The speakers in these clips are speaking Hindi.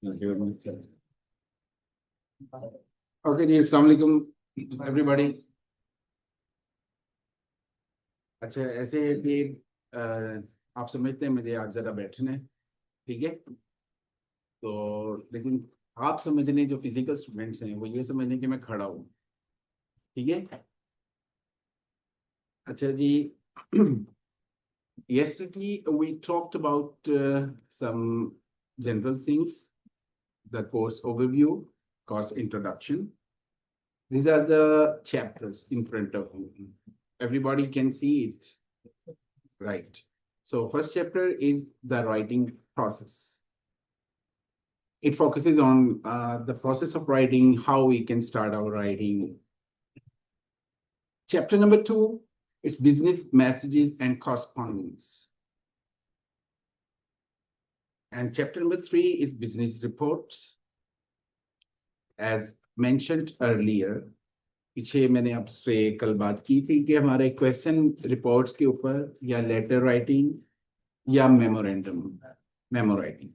ओके जी, अस्सलाम वालेकुम एवरीबॉडी। अच्छा, ऐसे है कि आप समझते हैं मुझे आज ज़रा बैठना है, ठीक है। तो लेकिन आप समझ लें, जो फिजिकल स्टूडेंट्स हैं वो ये समझ लें कि मैं खड़ा हूँ, ठीक है। अच्छा जी। Yesterday we talked about some general things, the course overview, course introduction. These are the chapters in front of you. Everybody can see it, right? So first chapter is the writing process. It focuses on the process of writing, how we can start our writing. Chapter number 2 is business messages and correspondence. And chapter number 3 is business reports. As mentioned earlier, पीछे मैंने आपसे कल बात की थी कि हमारे क्वेश्चन रिपोर्ट्स के ऊपर या लेटर राइटिंग या मेमो राइटिंग,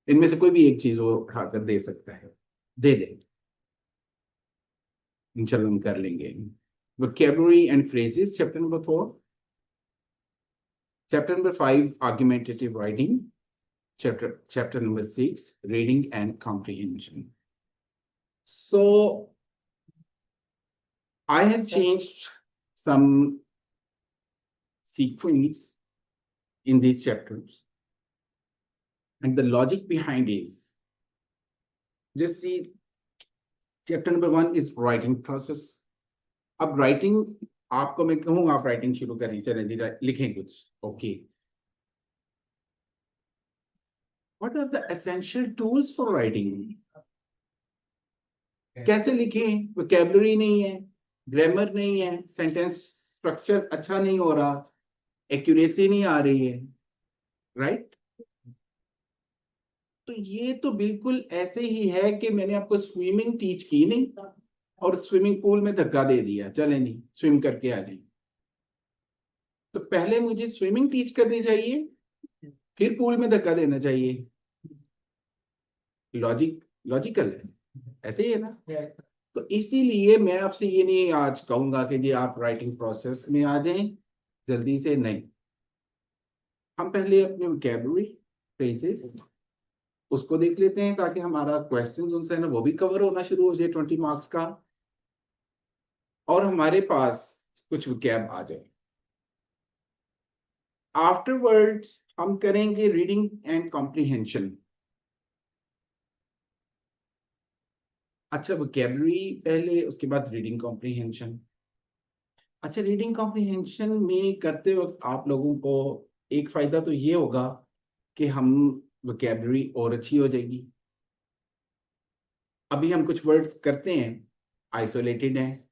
इनमें से कोई भी एक चीज वो उठाकर दे सकता है, दे दे, इंशाल्लाह हम कर लेंगे। Vocabulary and phrases, chapter number 4. Chapter number 5, argumentative writing. Chapter number 6, reading and comprehension. So I have changed some sequence in these chapters, and the logic behind is, just see, chapter number 1 is writing process. अब राइटिंग, आपको मैं कहूँ आप राइटिंग शुरू करें, चलें जी लिखें कुछ, okay. What are the essential tools for writing? कैसे लिखें? वोकैबुलरी नहीं है, ग्रामर नहीं है, सेंटेंस स्ट्रक्चर अच्छा नहीं हो रहा, एक्यूरेसी नहीं आ रही है, राइट? तो ये तो बिल्कुल ऐसे ही है कि मैंने आपको स्विमिंग टीच की नहीं और स्विमिंग पूल में धक्का दे दिया, चले नहीं स्विम करके आ जाए। तो पहले मुझे स्विमिंग टीच करनी चाहिए, फिर पूल में धक्का देना चाहिए। लॉजिकल है, ऐसे ही है ना। तो इसीलिए मैं आपसे ये नहीं आज कहूंगा कि जी आप राइटिंग प्रोसेस में आ जाएं जल्दी से, नहीं। हम पहले अपने वोकैबुलरी, फ्रेजेस, उसको देख लेते हैं ताकि हमारा क्वेश्चन उनसे है ना वो भी कवर होना शुरू हो जाए 20 मार्क्स का, और हमारे पास कुछ वोकैब आ जाए। आफ्टरवर्ड्स हम करेंगे रीडिंग एंड कॉम्प्रिहेंशन। अच्छा, वोकैबुलरी पहले, उसके बाद रीडिंग कॉम्प्रिहेंशन। अच्छा, रीडिंग कॉम्प्रिहेंशन में करते वक्त आप लोगों को एक फायदा तो ये होगा कि हम वोकैबुलरी और अच्छी हो जाएगी। अभी हम कुछ वर्ड्स करते हैं, आइसोलेटेड हैं,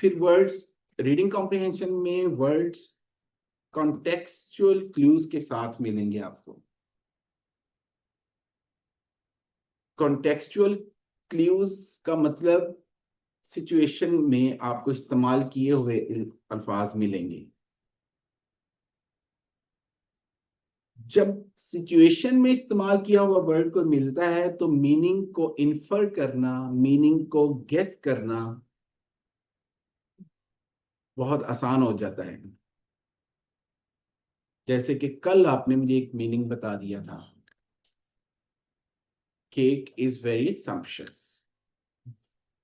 फिर वर्ड्स रीडिंग कॉम्प्रिहेंशन में वर्ड्स कॉन्टेक्सचुअल क्लूज के साथ मिलेंगे आपको। कॉन्टेक्सचुअल क्लूज का मतलब सिचुएशन में आपको इस्तेमाल किए हुए अल्फाज मिलेंगे। जब सिचुएशन में इस्तेमाल किया हुआ वर्ड को मिलता है तो मीनिंग को इन्फर करना, मीनिंग को गेस करना बहुत आसान हो जाता है। जैसे कि कल आपने मुझे एक मीनिंग बता दिया था, केक इज वेरी सम्पशस,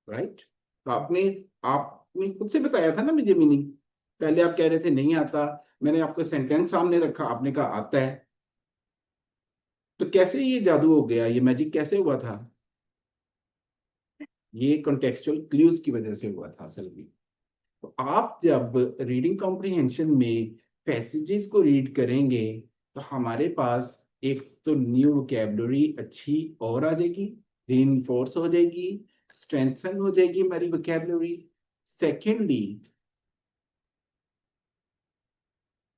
राइट? तो आपने खुद से बताया था ना मुझे मीनिंग। पहले आप कह रहे थे नहीं आता, मैंने आपको सेंटेंस सामने रखा, आपने कहा आता है। तो कैसे ये जादू हो गया, ये मैजिक कैसे हुआ था? ये कॉन्टेक्सचुअल क्लूज की वजह से हुआ था असल में। तो आप जब रीडिंग कॉम्प्रिहेंशन में पैसेजेस को रीड करेंगे तो हमारे पास एक तो न्यू वोकैबुलरी अच्छी और आ जाएगी, रीइंफोर्स हो जाएगी, स्ट्रेंथन हो जाएगी हमारी वोकैबुलरी। सेकेंडली,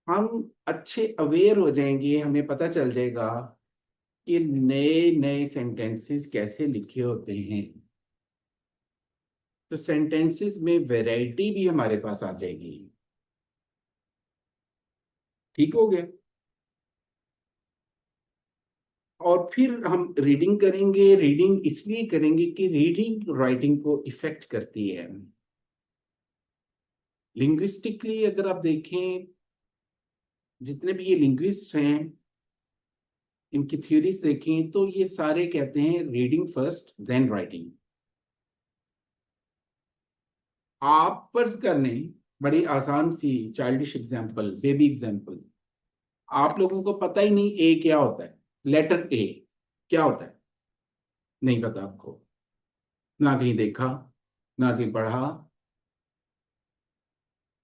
हम अच्छे अवेयर हो जाएंगे, हमें पता चल जाएगा कि नए नए सेंटेंसेस कैसे लिखे होते हैं। तो सेंटेंसेस में वैरायटी भी हमारे पास आ जाएगी। ठीक हो गया? और फिर हम रीडिंग करेंगे। रीडिंग इसलिए करेंगे कि रीडिंग राइटिंग को इफेक्ट करती है। लिंग्विस्टिकली अगर आप देखें, जितने भी ये लिंग्विस्ट हैं, इनकी थ्योरीज देखें तो ये सारे कहते हैं रीडिंग फर्स्ट देन राइटिंग। आप फर्ज करने, बड़ी आसान सी चाइल्डिश एग्जांपल, बेबी एग्जांपल, आप लोगों को पता ही नहीं ए क्या होता है, लेटर ए क्या होता है, नहीं पता आपको, ना कहीं देखा, ना कहीं पढ़ा,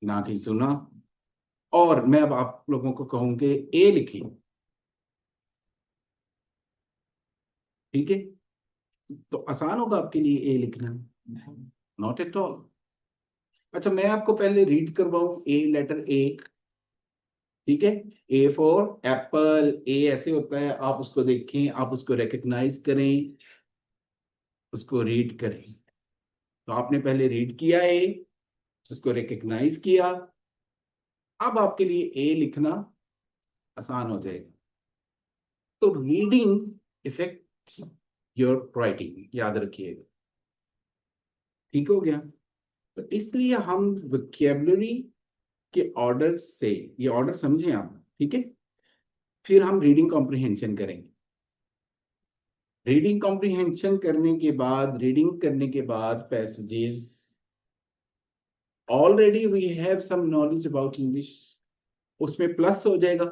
ना कहीं सुना। और मैं अब आप लोगों को कहूंगे ए लिखिए, ठीक है? तो आसान होगा आपके लिए ए लिखना? Not at all. अच्छा, मैं आपको पहले रीड करवाऊं ए, लेटर ए, ठीक है? ए फॉर एप्पल, ए ऐसे होता है, आप उसको देखें, आप उसको रिकग्नाइज करें, उसको रीड करें। तो आपने पहले रीड किया ए, उसको रिकग्नाइज किया, अब आपके लिए ए लिखना आसान हो जाएगा। तो रीडिंग इफेक्ट्स योर राइटिंग, याद रखिएगा। ठीक हो गया? तो इसलिए हम वोकैबुलरी के ऑर्डर से, ये ऑर्डर समझें आप, ठीक है? फिर हम रीडिंग कॉम्प्रिहेंशन करेंगे। रीडिंग कॉम्प्रिहेंशन करने के बाद, रीडिंग करने के बाद passages, already we have some knowledge about English, उसमें प्लस हो जाएगा।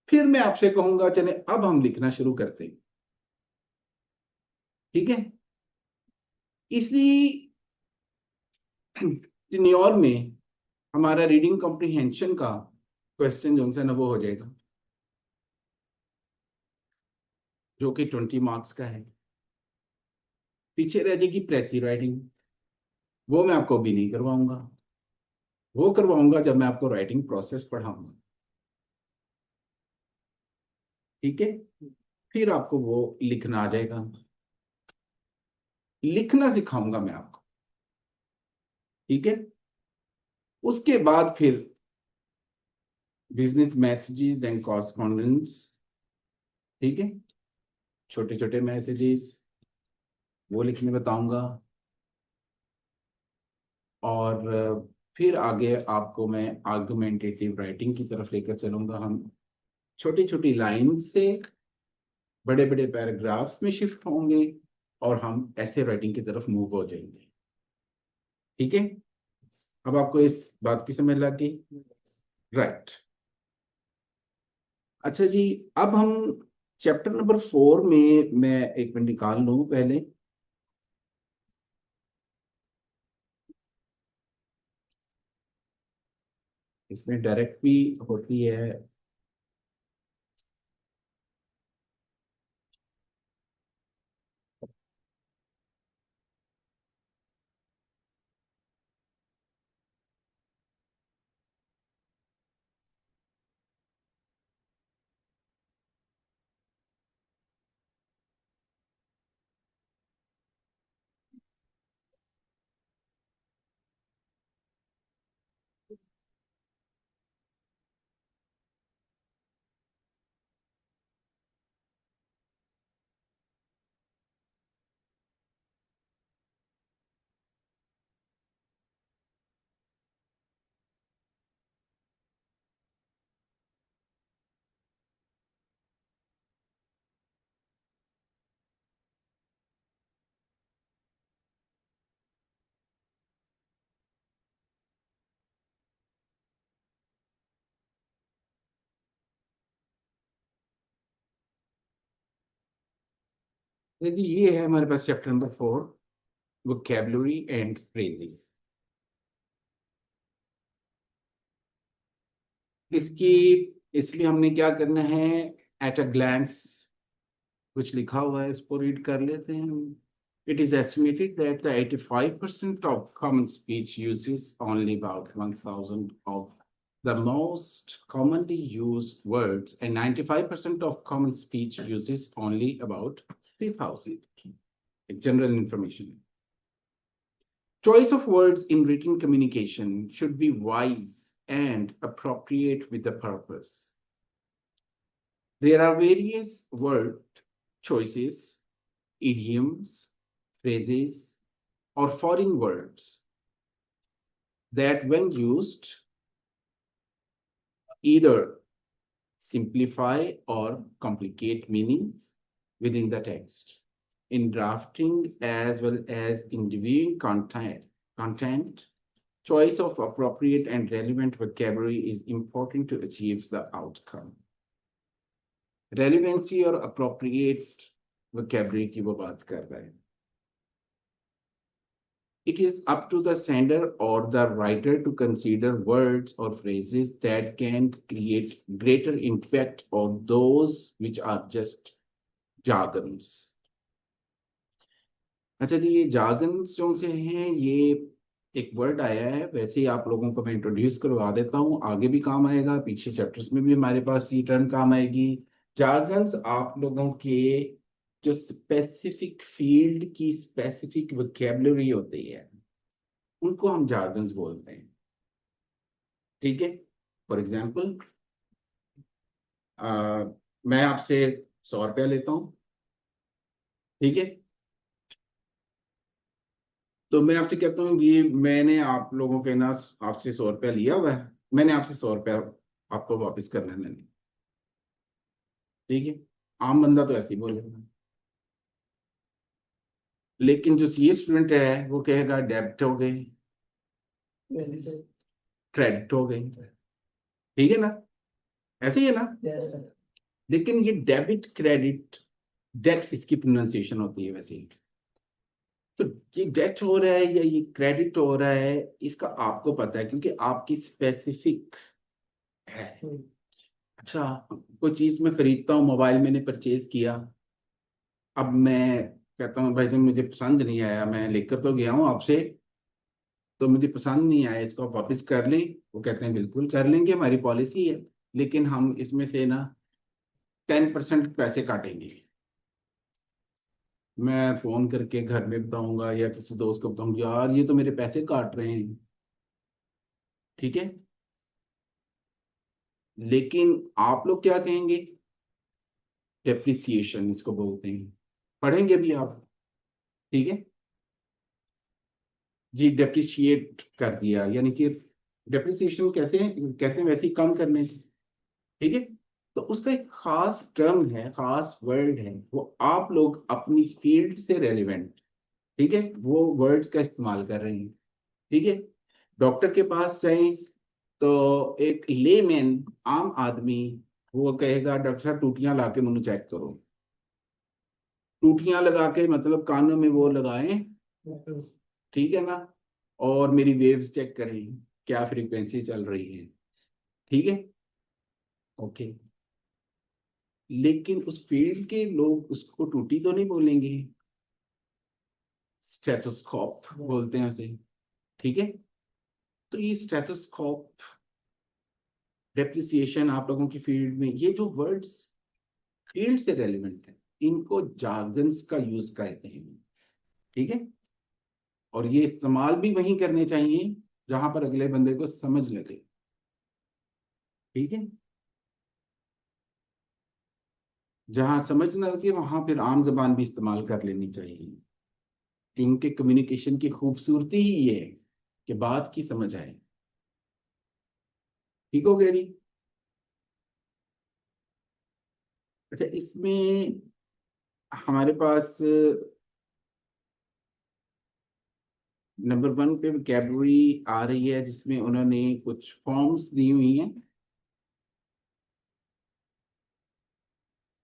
फिर मैं आपसे कहूंगा चले अब हम लिखना शुरू करते हैं, ठीक है? इसी टेन्योर में हमारा रीडिंग कॉम्प्रिहेंशन का क्वेश्चन जो है ना वो हो जाएगा, जो कि 20 मार्क्स का है। पीछे रह जाएगी प्रेसी राइटिंग, वो मैं आपको अभी नहीं करवाऊंगा, वो करवाऊंगा जब मैं आपको राइटिंग प्रोसेस पढ़ाऊंगा, ठीक है? फिर आपको वो लिखना आ जाएगा, लिखना सिखाऊंगा मैं आपको, ठीक है? उसके बाद फिर बिजनेस मैसेजेस एंड कॉरस्पॉन्डेंस, ठीक है? छोटे छोटे मैसेजेस वो लिखने बताऊंगा। और फिर आगे आपको मैं आर्गुमेंटेटिव राइटिंग की तरफ लेकर चलूंगा। हम छोटी छोटी लाइन से बड़े बड़े पैराग्राफ्स में शिफ्ट होंगे और हम ऐसे राइटिंग की तरफ मूव हो जाएंगे, ठीक है? अब आपको इस बात की समझ लग गई, राइट? अच्छा जी, अब हम चैप्टर नंबर 4 में, मैं एक मिनट निकाल लूं पहले। इसमें डायरेक्ट भी होती है। जी, ये है हमारे पास chapter number 4, vocabulary and phrases. इसकी, इसमें हमने क्या करना है, एट अ ग्लैंस कुछ लिखा हुआ है, इसको रीड कर लेते हैं। It is estimated that the 85% of common speech uses only about 1,000 of the most commonly used words, and 95% of common speech uses only about 3,000. General information. Choice of words in written communication should be wise and appropriate with the purpose. There are various word choices, idioms, phrases, or foreign words that, when used, either simplify or complicate meanings within the text. In drafting as well as in reviewing content, choice of appropriate and relevant vocabulary is important to achieve the outcome. Relevancy और appropriate vocabulary की वो बात कर रहे हैं. It is up to the sender or the writer to consider words or phrases that can create greater impact on those which are just jargons. अच्छा जी, ये jargons जो से हैं, ये एक वर्ड आया है. वैसे ही आप लोगों को मैं इंट्रोड्यूस करवा देता हूँ, आगे भी काम आएगा, पीछे चैप्टर्स में भी हमारे पास ये टर्म काम आएगी. jargons आप लोगों के जो स्पेसिफिक फील्ड की स्पेसिफिक वोकैबुलरी होती है, उनको हम jargons बोलते हैं. ठीक है. फॉर एग्जाम्पल, मैं आपसे 100 रुपया लेता हूँ. ठीक है. तो मैं आपसे कहता हूँ कि मैंने आप लोगों के ना आपसे 100 रुपया लिया हुआ है, मैंने आपसे 100 रुपया आपको वापस करना है. ठीक है. आम बंदा तो ऐसे ही बोलेगा, लेकिन जो सीए स्टूडेंट है वो कहेगा डेबिट हो गए, क्रेडिट हो गए. ठीक है ना, ऐसे ही है ना. लेकिन ये डेबिट क्रेडिट डेट इसकी प्रोनाउंसिएशन होती है वैसे ही. तो ये डेट हो रहा है या ये क्रेडिट हो रहा है, इसका आपको पता है क्योंकि आपकी स्पेसिफिक है. अच्छा, कोई चीज मैं खरीदता हूँ, मोबाइल मैंने परचेज किया. अब मैं कहता हूँ भाई, तो मुझे पसंद नहीं आया, मैं लेकर तो गया हूँ आपसे, तो मुझे पसंद नहीं आया, इसको आप वापस कर लें. वो कहते हैं बिल्कुल कर लेंगे, हमारी पॉलिसी है, लेकिन हम इसमें से ना 10% पैसे काटेंगे. मैं फोन करके घर में बताऊंगा या किसी दोस्त को बताऊंगा, यार ये तो मेरे पैसे काट रहे हैं. ठीक है. लेकिन आप लोग क्या कहेंगे? डेप्रिसिएशन इसको बोलते हैं. पढ़ेंगे भी आप. ठीक है जी. डेप्रिशिएट कर दिया, यानी कि डेप्रिसिएशन कैसे कहते हैं, वैसे ही कम करने. ठीक है. तो उसका एक खास टर्म है, खास वर्ड है, वो आप लोग अपनी फील्ड से रेलिवेंट, ठीक है, वो वर्ड्स का इस्तेमाल कर रहे हैं. ठीक है. डॉक्टर के पास जाएं तो एक लेमैन, आम आदमी, वो कहेगा डॉक्टर साहब टूटियां ला के मुझे चेक करो. टूटियां लगा के मतलब कानों में वो लगाएं. ठीक है ना. और मेरी वेव्स चेक करें, क्या फ्रीक्वेंसी चल रही है. ठीक है. ओके. लेकिन उस फील्ड के लोग उसको टूटी तो नहीं बोलेंगे, स्टेथोस्कोप बोलते हैं उसे. ठीक है. तो ये स्टेथोस्कोप, डेप्रिसिएशन, आप लोगों की फील्ड में ये जो वर्ड्स फील्ड से रेलिवेंट है, इनको जार्गन्स का यूज कहते हैं. ठीक है. और ये इस्तेमाल भी वहीं करने चाहिए जहां पर अगले बंदे को समझ लगे. ठीक है. जहां समझ न लगे वहां फिर आम जबान भी इस्तेमाल कर लेनी चाहिए. इनके कम्युनिकेशन की खूबसूरती ही ये है कि बात की समझ आए. ठीक हो गया जी. अच्छा, इसमें हमारे पास नंबर 1 पे वोकैबुलरी आ रही है, जिसमें उन्होंने कुछ फॉर्म्स दी हुई हैं.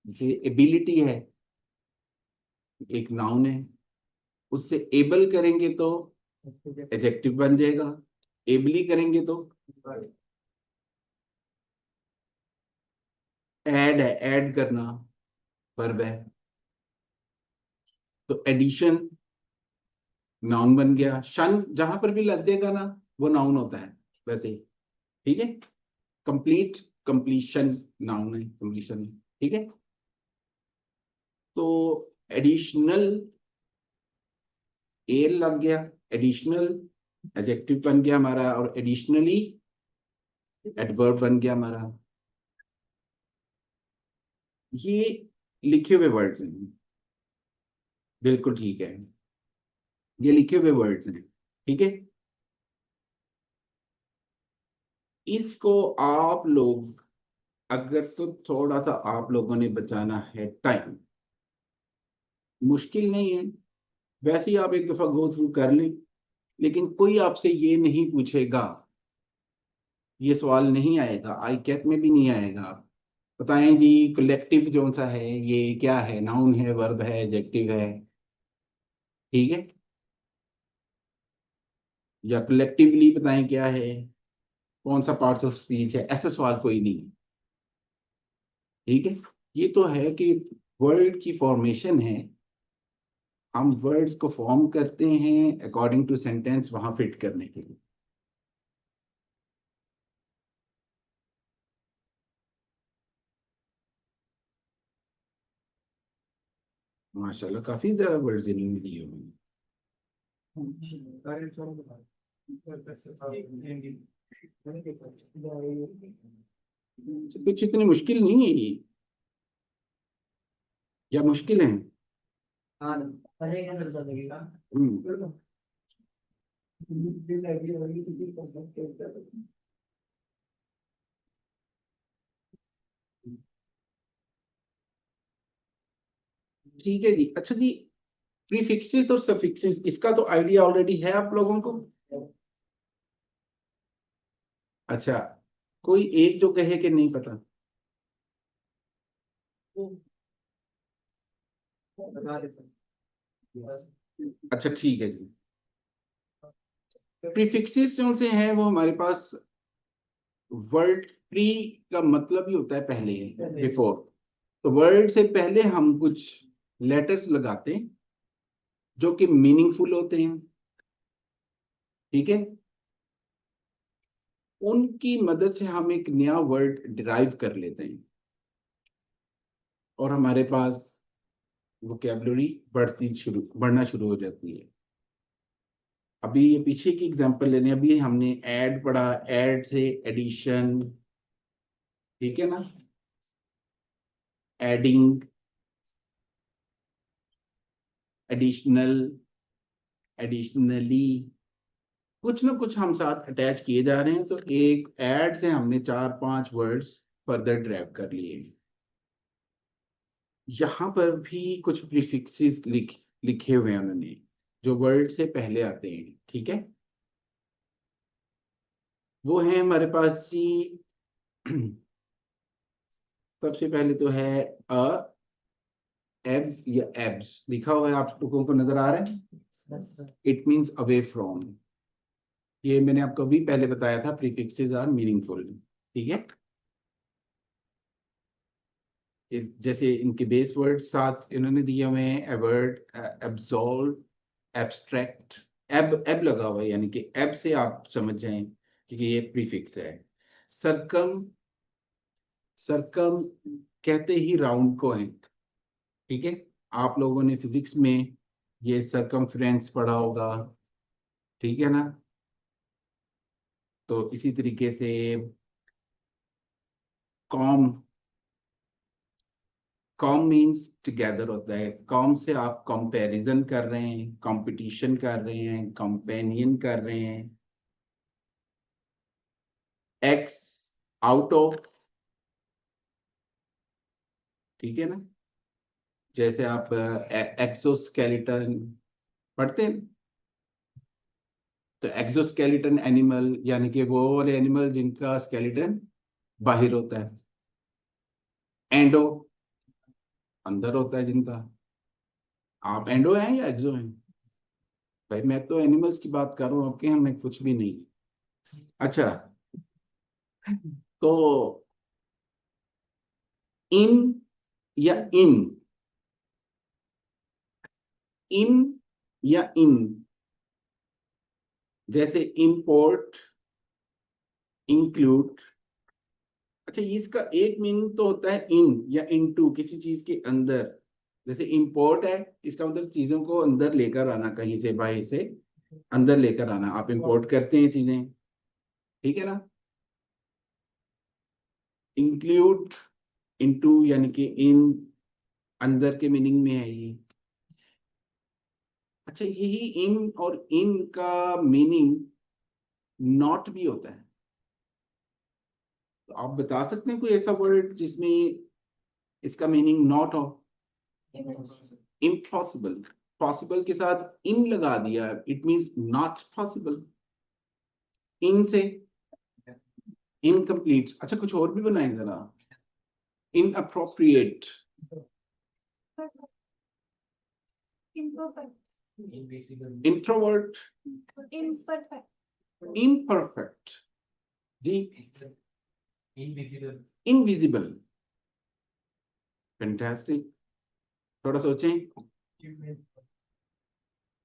जैसे एबिलिटी है, एक नाउन है, उससे एबल करेंगे तो एडजेक्टिव बन जाएगा, एबली करेंगे तो ऐड है, ऐड करना वर्ब है. तो एडिशन नाउन बन गया. शन जहां पर भी लग जाएगा ना, वो नाउन होता है वैसे ही. ठीक है. कंप्लीट, कंप्लीशन नाउन है, कंप्लीशन. ठीक है. तो एडिशनल, एल लग गया, एडिशनल एडजेक्टिव बन गया हमारा, और एडिशनली एडवर्ब बन गया हमारा. ये लिखे हुए वर्ड्स हैं, बिल्कुल ठीक है, ये लिखे हुए वर्ड्स हैं, ठीक है। इसको आप लोग अगर तो थोड़ा सा आप लोगों ने बचाना है टाइम, मुश्किल नहीं है, वैसे ही आप एक दफा गो थ्रू कर लें, लेकिन कोई आपसे ये नहीं पूछेगा, ये सवाल नहीं आएगा, आई कैट में भी नहीं आएगा, बताएं जी कलेक्टिव कौन सा है, ये क्या है, नाउन है, वर्ब है, एडजेक्टिव है, ठीक है, या कलेक्टिवली बताएं क्या है, कौन सा पार्ट्स ऑफ स्पीच है, ऐसा सवाल कोई नहीं है, ठीक है। ये तो है कि वर्ड की फॉर्मेशन है, हम वर्ड्स को फॉर्म करते हैं अकॉर्डिंग टू सेंटेंस वहां फिट करने के लिए। माशाल्लाह काफी ज्यादा वर्ड्स इन्होंने दिए हुए हैं। कुछ इतनी मुश्किल नहीं है ये, या मुश्किल है? हम्म, ठीक है जी। अच्छा जी, प्रीफिक्सेस और सफिक्सेस, इसका तो आइडिया ऑलरेडी है आप लोगों को। अच्छा, कोई एक जो कहे कि नहीं पता। अच्छा ठीक है जी। प्रीफिक्सेस जो से हैं वो हमारे पास वर्ड प्री का मतलब ही होता है पहले, बिफोर। तो वर्ड से पहले हम कुछ लेटर्स लगाते हैं जो कि मीनिंगफुल होते हैं, ठीक है। उनकी मदद से हम एक नया वर्ड डिराइव कर लेते हैं और हमारे पास वोकेबलरी बढ़ना शुरू हो जाती है। अभी ये पीछे की एग्जांपल लेने, अभी हमने ऐड पढ़ा, ऐड से एडिशन, ठीक है ना, एडिंग, एडिशनल, एडिशनली, कुछ ना कुछ हम साथ अटैच किए जा रहे हैं, तो एक ऐड से हमने 4-5 वर्ड्स फर्दर ड्राइव कर लिए। यहाँ पर भी कुछ प्रीफिक्सेस लिखे हुए हैं उन्होंने, जो वर्ड से पहले आते हैं, ठीक है। वो है हमारे पास जी सबसे पहले तो है अ, एब या एब्स लिखा हुआ है, आप लोगों को नजर आ रहा है, इट मीन्स अवे फ्रॉम। ये मैंने आपको अभी पहले बताया था, प्रीफिक्सेस आर मीनिंगफुल, ठीक है। जैसे इनके बेस वर्ड साथ इन्होंने दिए हुए हैं, एवर्ड, एब्सॉल्व, एब्स्ट्रैक्ट, एब लगा हुआ है, यानी कि एब से आप समझ जाएं कि ये प्रीफिक्स है। सरकम, सरकम कहते ही राउंड को है, ठीक है। आप लोगों ने फिजिक्स में ये सरकमफ्रेंस पढ़ा होगा, ठीक है ना। तो इसी तरीके से कॉम, कॉम मीन्स टुगेदर होता है, कॉम से आप कंपैरिजन कर रहे हैं, कंपटीशन कर रहे हैं, कंपेनियन कर रहे हैं। एक्स, आउट ऑफ, ठीक है ना। जैसे आप एक्सोस्केलेटन पढ़ते हैं, तो एक्सोस्केलेटन एनिमल यानी कि वो वाले एनिमल जिनका स्केलेटन बाहर होता है, एंडो अंदर होता है जिनका। आप एंडो हैं या एक्सो हैं? भाई मैं तो एनिमल्स की बात कर रहा हूँ, आपके हमें कुछ भी नहीं। अच्छा, तो इन या इन, इन या इन, जैसे इंपोर्ट, इंक्लूड। अच्छा, इसका एक मीनिंग तो होता है इन या इनटू, किसी चीज के अंदर। जैसे इंपोर्ट है, इसका मतलब चीजों को अंदर लेकर आना, कहीं से बाहर से अंदर लेकर आना, आप इंपोर्ट करते हैं चीजें, ठीक है ना। इंक्लूड इनटू यानी कि इन, अंदर के मीनिंग में है ये। अच्छा, यही इन और इन का मीनिंग नॉट भी होता है। तो आप बता सकते हैं कोई ऐसा वर्ड जिसमें इसका मीनिंग नॉट हो? इम्पॉसिबल। पॉसिबल के साथ इन लगा दिया, it means not possible. In से इनकम्प्लीट। अच्छा, कुछ और भी बनाए जरा। इनअप्रोप्रिएट, इंट्रोवर्ट, इम्परफेक्ट जी, इनविजिबल। फैंटास्टिक, थोड़ा सोचें।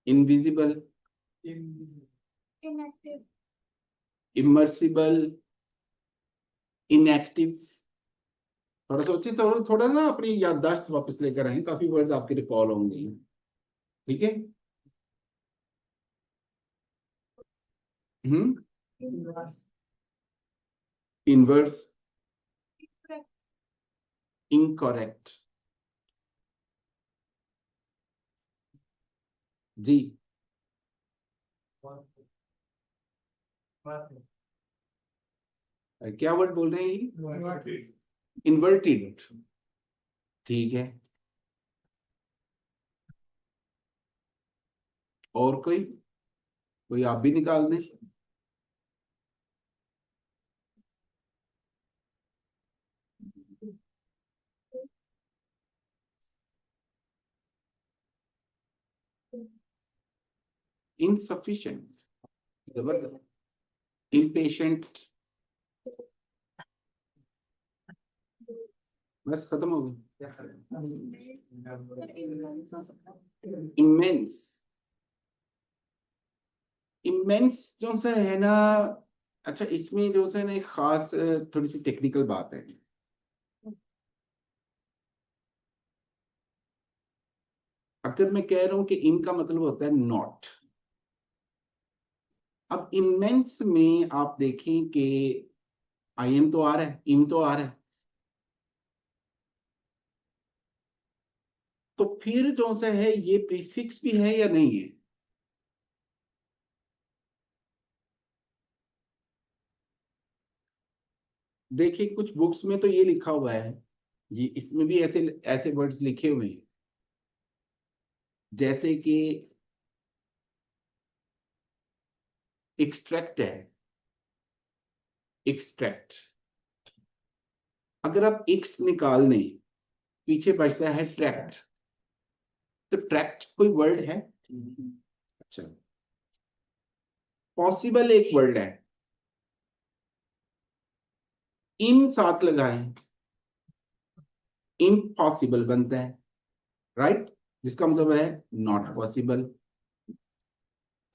Invisible, immersible, inactive. थोड़ा सोचिए, थोड़ा थोड़ा ना अपनी याददाश्त वापस लेकर आए, काफी वर्ड्स आपके रिकॉल होंगे। ठीक है। हम्म। इनवर्स, इनकरेक्ट जी। क्या वर्ड बोल रहे हैं ये? इन्वर्टेड। ठीक है। और कोई, कोई आप भी निकाल दें। इनसफिशिएंट, जबरदस्त। इम्पेशेंट, बस खत्म हो गई। इमेंस, इमेंस जो सा है ना। अच्छा, इसमें जो सा है ना एक खास थोड़ी सी टेक्निकल बात है। अगर मैं कह रहा हूं कि इनका मतलब होता है नॉट, अब इमेंस में आप देखें कि आई एम तो आ रहा है, इन तो आ रहा है, तो फिर जो सा है ये प्रीफिक्स भी है या नहीं है? देखिए कुछ बुक्स में तो ये लिखा हुआ है, ये इसमें भी ऐसे ऐसे वर्ड्स लिखे हुए हैं, जैसे कि एक्सट्रैक्ट है, एक्सट्रैक्ट। अगर आप एक्स निकाल दें, पीछे बचता है ट्रैक्ट। तो ट्रैक्ट कोई वर्ड है? अच्छा, पॉसिबल एक वर्ड है, इन साथ लगाएं, इम्पॉसिबल बनता है, राइट? जिसका मतलब है नॉट पॉसिबल।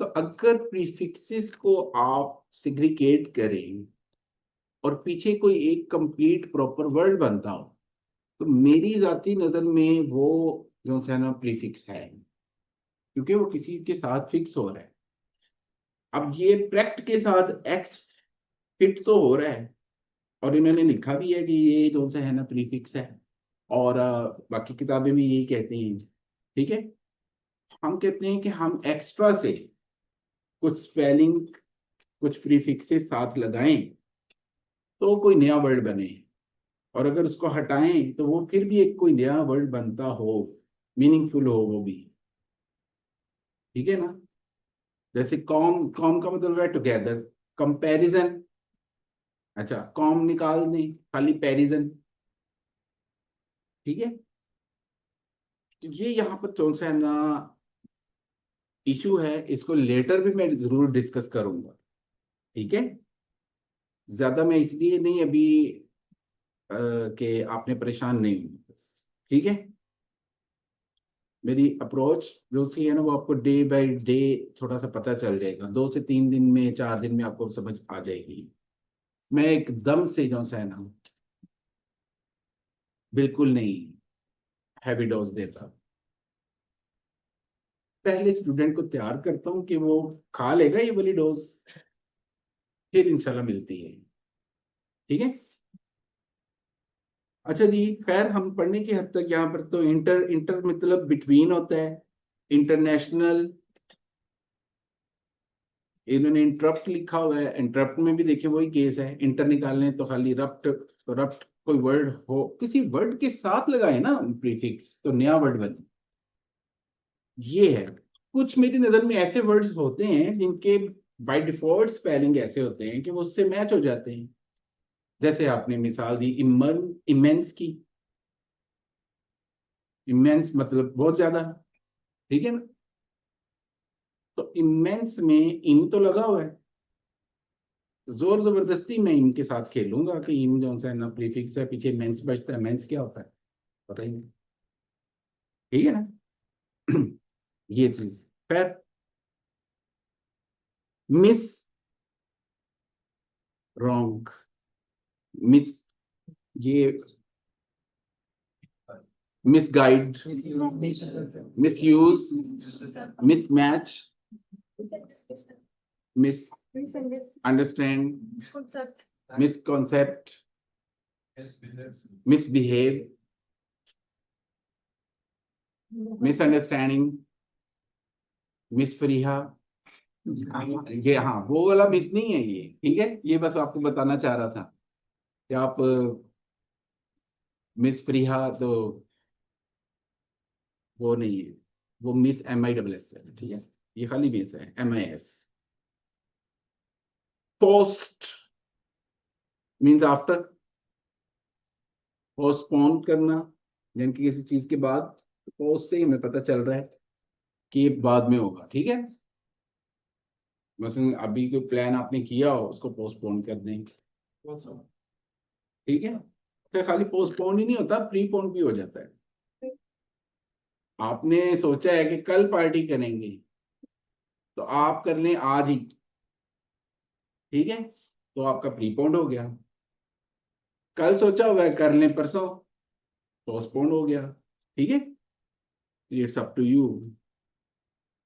तो अगर प्रीफिक्सेस को आप सिग्रीगेट करें और पीछे कोई एक कंप्लीट प्रॉपर वर्ड बनता हो, तो मेरी जाती नजर में वो जो है ना प्रीफिक्स है, क्योंकि वो किसी के साथ फिक्स हो रहा है। अब ये ट्रैक्ट के साथ एक्स फिट तो हो रहा है, और इन्होंने लिखा भी है कि ये जो सा है ना प्रीफिक्स है, और बाकी किताबें भी यही कहती हैं। ठीक है। हम कहते हैं कि हम एक्स्ट्रा से कुछ स्पेलिंग, कुछ प्रीफिक्सेस साथ लगाएं तो कोई नया वर्ड बने, और अगर उसको हटाएं तो वो फिर भी एक कोई नया वर्ड बनता हो, मीनिंगफुल हो वो भी। ठीक है ना? जैसे कॉम, कॉम का मतलब है टुगेदर, कंपैरिजन। अच्छा, कॉम निकाल दें, खाली पैरिजन। ठीक है। तो ये यहाँ पर कौन सा है ना इशू है, इसको लेटर भी मैं जरूर डिस्कस करूंगा। ठीक है। ज्यादा मैं इसलिए नहीं अभी कि आपने परेशान नहीं होना बस। ठीक है। मेरी अप्रोच जो सी है ना, वो आपको डे बाय डे थोड़ा सा पता चल जाएगा, 2 से 3 दिन में, 4 दिन में आपको समझ आ जाएगी। मैं एकदम से जो सा है ना बिल्कुल नहीं हैवी डोज देता। पहले स्टूडेंट को तैयार करता हूँ कि वो खा लेगा ये वाली डोज, फिर इंशाल्लाह मिलती है। ठीक है। अच्छा जी, खैर हम पढ़ने की हद तक यहाँ पर तो इंटर इंटर मतलब बिटवीन होता है, इंटरनेशनल, इन्होंने इंटरप्ट लिखा हुआ है, इंटरप्ट में भी देखिए वही केस है, इंटर निकालने तो खाली रप्ट, तो रप्ट कोई वर्ड हो किसी वर्ड के साथ लगाए ना प्रीफिक्स तो नया वर्ड बने, ये है। कुछ मेरी नजर में ऐसे वर्ड्स होते हैं जिनके बाय डिफॉल्ट स्पेलिंग ऐसे होते हैं कि वो उससे मैच हो जाते हैं। जैसे आपने मिसाल दी इमेंस की, इमेंस मतलब बहुत ज्यादा, ठीक है ना, तो इमेंस में इन तो लगा हुआ है, तो जोर जबरदस्ती मैं इनके साथ खेलूंगा कि इन जो सा ना प्रीफिक्स है पीछे मेंस बचता है, मेंस क्या होता है पता ही नहीं, ठीक है ना। ये चीज, फिर मिस, रॉन्ग, मिस, ये misguide, misuse, mismatch, mis understand, misconcept, misbehave, misunderstanding, मिसफरीहा, ये हाँ वो वाला मिस नहीं है ये, ठीक है, ये बस आपको बताना चाह रहा था कि आप मिस फरीहा तो वो नहीं है, वो मिस MISS है, ठीक है, ये खाली मिस है MIS। Post means after, postpone करना, यानी कि किसी चीज के बाद, पोस्ट से ही हमें पता चल रहा है कि ये बाद में होगा, ठीक है। मसलन अभी कोई प्लान आपने किया हो उसको पोस्टपोन कर देंगे, ठीक है, फिर खाली पोस्टपोन ही नहीं होता, प्रीपोन भी हो जाता है। आपने सोचा है कि कल पार्टी करेंगे तो आप कर लें आज ही, ठीक है, तो आपका प्रीपोन्ड हो गया। कल सोचा हुआ है कर लें परसों, पोस्टपोन्ड हो गया, ठीक है, इट्स अप टू यू।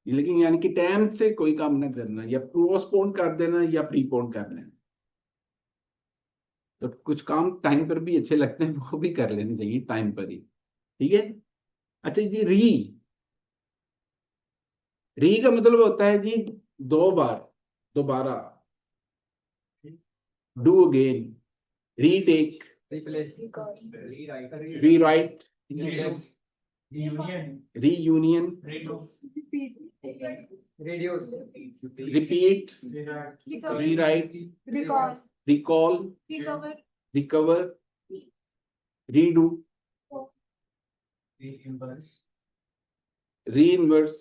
लेकिन यानी कि टाइम से कोई काम ना करना, या पोस्टपोन कर देना या प्रीपोन कर लेना, तो कुछ काम टाइम पर भी अच्छे लगते हैं वो भी कर लेने चाहिए टाइम पर ही, ठीक है। अच्छा जी, री का मतलब होता है जी दो बार, दोबारा, do again, retake, rewrite, reunion, repeat, rewrite, recall, recover, redo, री इनवर्स,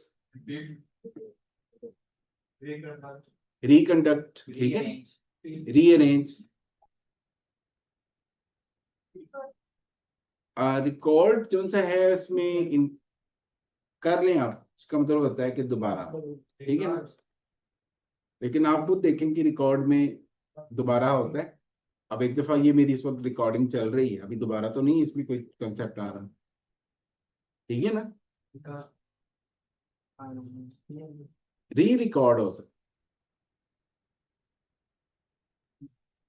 रिकंडक्ट, ठीक है, रीअरेंज, रिकॉर्ड जो सा है उसमें कर लें आप, इसका मतलब होता है कि दोबारा, ठीक है ना, लेकिन आप खुद देखें कि रिकॉर्ड में दोबारा होता है। अब एक दफा ये मेरी इस वक्त रिकॉर्डिंग चल रही है, अभी दोबारा तो नहीं इसमें कोई कंसेप्ट आ रहा, ठीक है ना, री रिकॉर्ड हो सकता,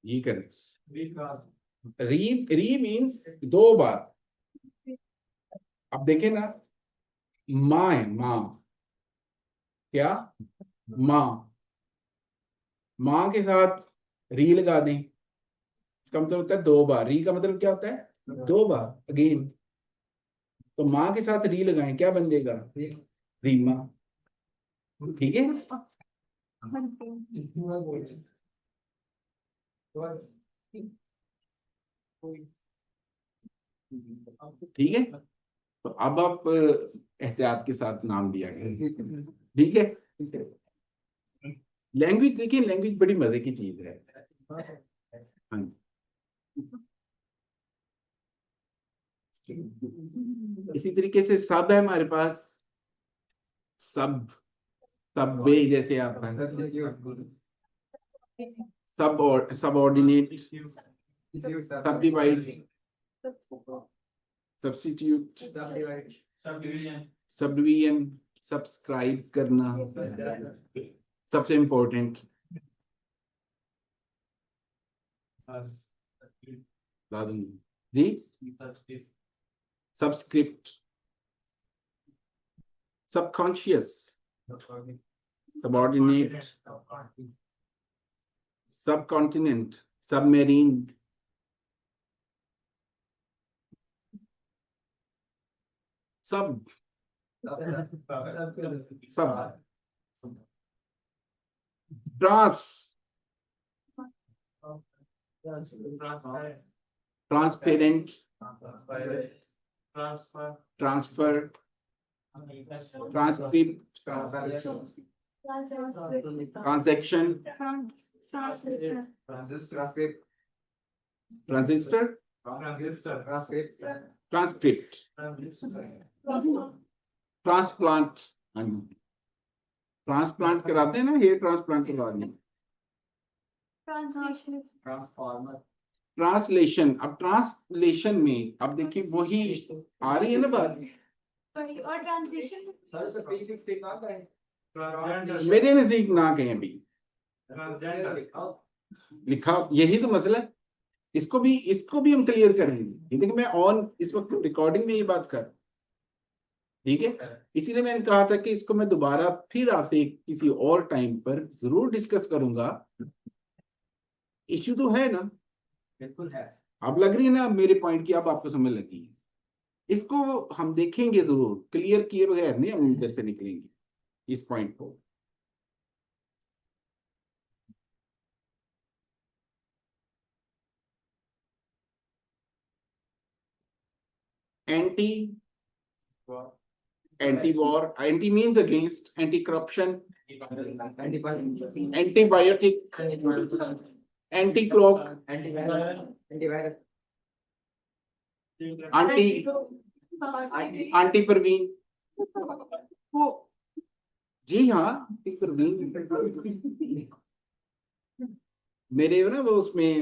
ये करें, री री मीन्स दो बार। अब देखें ना, माँ है, माँ, क्या, माँ, माँ के साथ री लगा दें, इसका मतलब होता है दो बार, री का मतलब क्या होता है दो बार, अगेन, तो माँ के साथ री लगाएं क्या बन जाएगा, रीमा, ठीक है, ठीक है, तो अब आप एहतियात के साथ नाम दिया गया, ठीक है। लैंग्वेज देखिए, लैंग्वेज बड़ी मजे की चीज है, हाँ जी। इसी तरीके से सब है हमारे पास, सब, सब वे जैसे आप, सब और subordinate, sub divide, substitute, sub division, subscribe करना, सबसे इम्पोर्टेंट, ला दूंगी, जी, subscript, subconscious, subordinate, subcontinent, submarine, sub sub trans, transparent, transfer, transcript, transaction, transistor, transcript, transplant. हाँ जी, ट्रांसप्लांट कराते हैं ना, हेयर ट्रांसप्लांट करवा दें। ट्रांसलेशन, अब ट्रांसलेशन में अब देखिए वही आ रही है ना बात। और ट्रांजिशन मेरे नजदीक ना कहें अभी लिखा, यही तो मसला है। इसको भी हम क्लियर करेंगे। ये देखिए मैं ऑन इस वक्त रिकॉर्डिंग में ये बात कर, ठीक है, इसीलिए मैंने कहा था कि इसको मैं दोबारा फिर आपसे किसी और टाइम पर जरूर डिस्कस करूंगा। इश्यू तो है ना, बिल्कुल है। अब लग रही है ना मेरे पॉइंट की, अब आपको समझ लगी है। इसको हम देखेंगे जरूर, क्लियर किए बगैर नहीं हम इधर से निकलेंगे इस पॉइंट को। Anti, anti war, anti means against, anti corruption, antibiotic, anti clock, aunty, aunty Parveen, वो जी हाँ आंटी परवीन। मेरे ना वो उसमें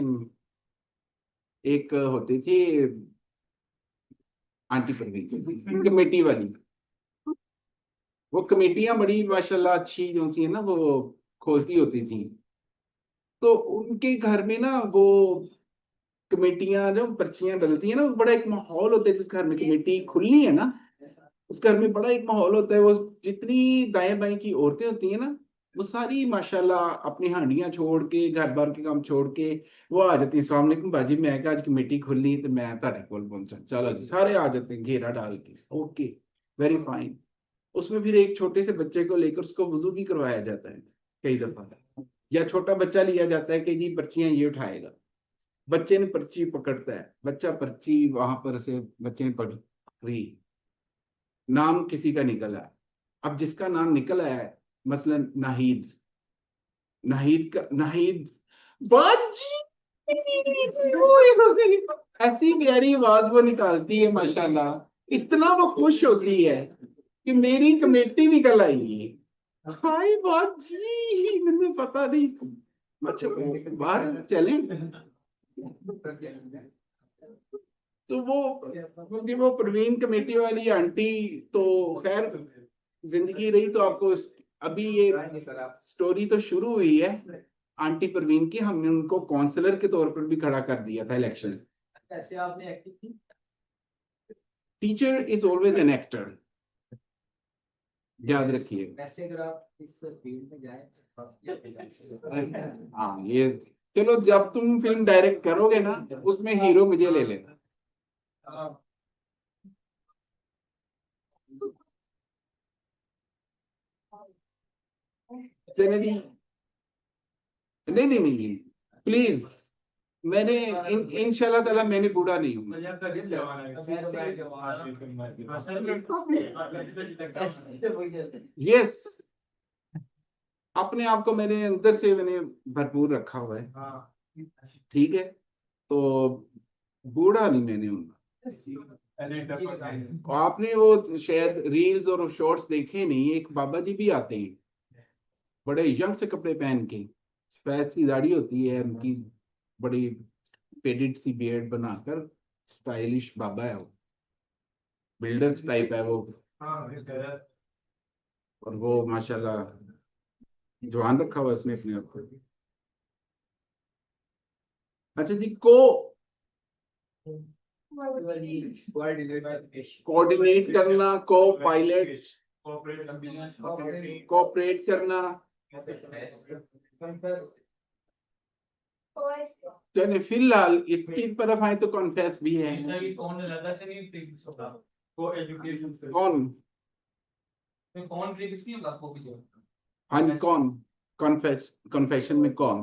एक होती थी आंटी परवीन कमेटी वाली, वो कमेटियां बड़ी माशाल्लाह अच्छी जो सी है ना वो खोलती होती थी। तो उनके घर में ना वो कमेटियां जो पर्चियां डलती है ना, बड़ा एक माहौल होता है। जिस घर में कमेटी खुली है ना, उस घर में बड़ा एक माहौल होता है। वो जितनी दाएं बाएं की औरतें होती हैं ना, वो सारी माशाल्लाह अपनी हांडियां छोड़ के, घर बार के काम छोड़ के वो आ जाती है। अस्सलाम वालेकुम बाजी, मैं क्या आज कमेटी खुली तो मैं ਤੁਹਾਡੇ ਕੋਲ पहुंचा, चलो जी, सारे आ जाते हैं घेरा डाल के। Okay, very fine. उसमें फिर एक छोटे से बच्चे को लेकर उसको वजू भी करवाया जाता है कई दफा, या छोटा बच्चा लिया जाता है कि जी पर्चियां ये उठाएगा। बच्चे ने पर्ची पकड़ता है, बच्चा पर्ची वहां पर से बच्चे ने पकड़ी, नाम किसी का निकला है। अब जिसका नाम निकला है मसलन नाहिद, नाहिद का नाहिद बाजी, ऐसी प्यारी आवाज वो निकालती है माशाल्लाह, इतना वो खुश होती है कि मेरी कमेटी निकल आई है। हाय बाजी, मुझे पता नहीं। अच्छा बाहर चले तो वो, क्योंकि वो प्रवीण कमेटी वाली आंटी तो खैर जिंदगी रही तो आपको अभी ये स्टोरी तो शुरू हुई है आंटी प्रवीण की। हमने उनको काउंसलर के तौर पर भी खड़ा कर दिया था इलेक्शन। कैसे आपने एक्टिंग की? Teacher is always an actor, याद रखिए। वैसे अगर आप इस फील्ड में जाए, हाँ ये, चलो जब तुम फिल्म डायरेक्ट करोगे ना उसमें हीरो मुझे ले लेना। चले जी, नहीं नहीं नहीं प्लीज, मैंने इंशाल्लाह ताला मैंने बूढ़ा नहीं हूँ। यस, अपने आप को मैंने अंदर से मैंने भरपूर रखा हुआ है, ठीक है। तो बूढ़ा नहीं मैंने हूँ। आपने वो शायद रील्स और शॉर्ट्स देखे नहीं, एक बाबा जी भी आते हैं बड़े यंग से कपड़े पहन के, सफेद सी दाढ़ी होती है उनकी, बड़ी पेडिड सी बियर्ड बनाकर, स्टाइलिश बाबा है वो, बिल्डर्स टाइप है वो, और वो माशाल्लाह जवान रखा हुआ उसने अपने आप को। अच्छा जी, को कोऑर्डिनेट करना, को पायलट, कोऑपरेट करना। चलिए फिलहाल इसकी तरफ आए तो कॉन्फेस भी है। कौन? हाँ जी, कौन? कॉन्फेशन में कौन?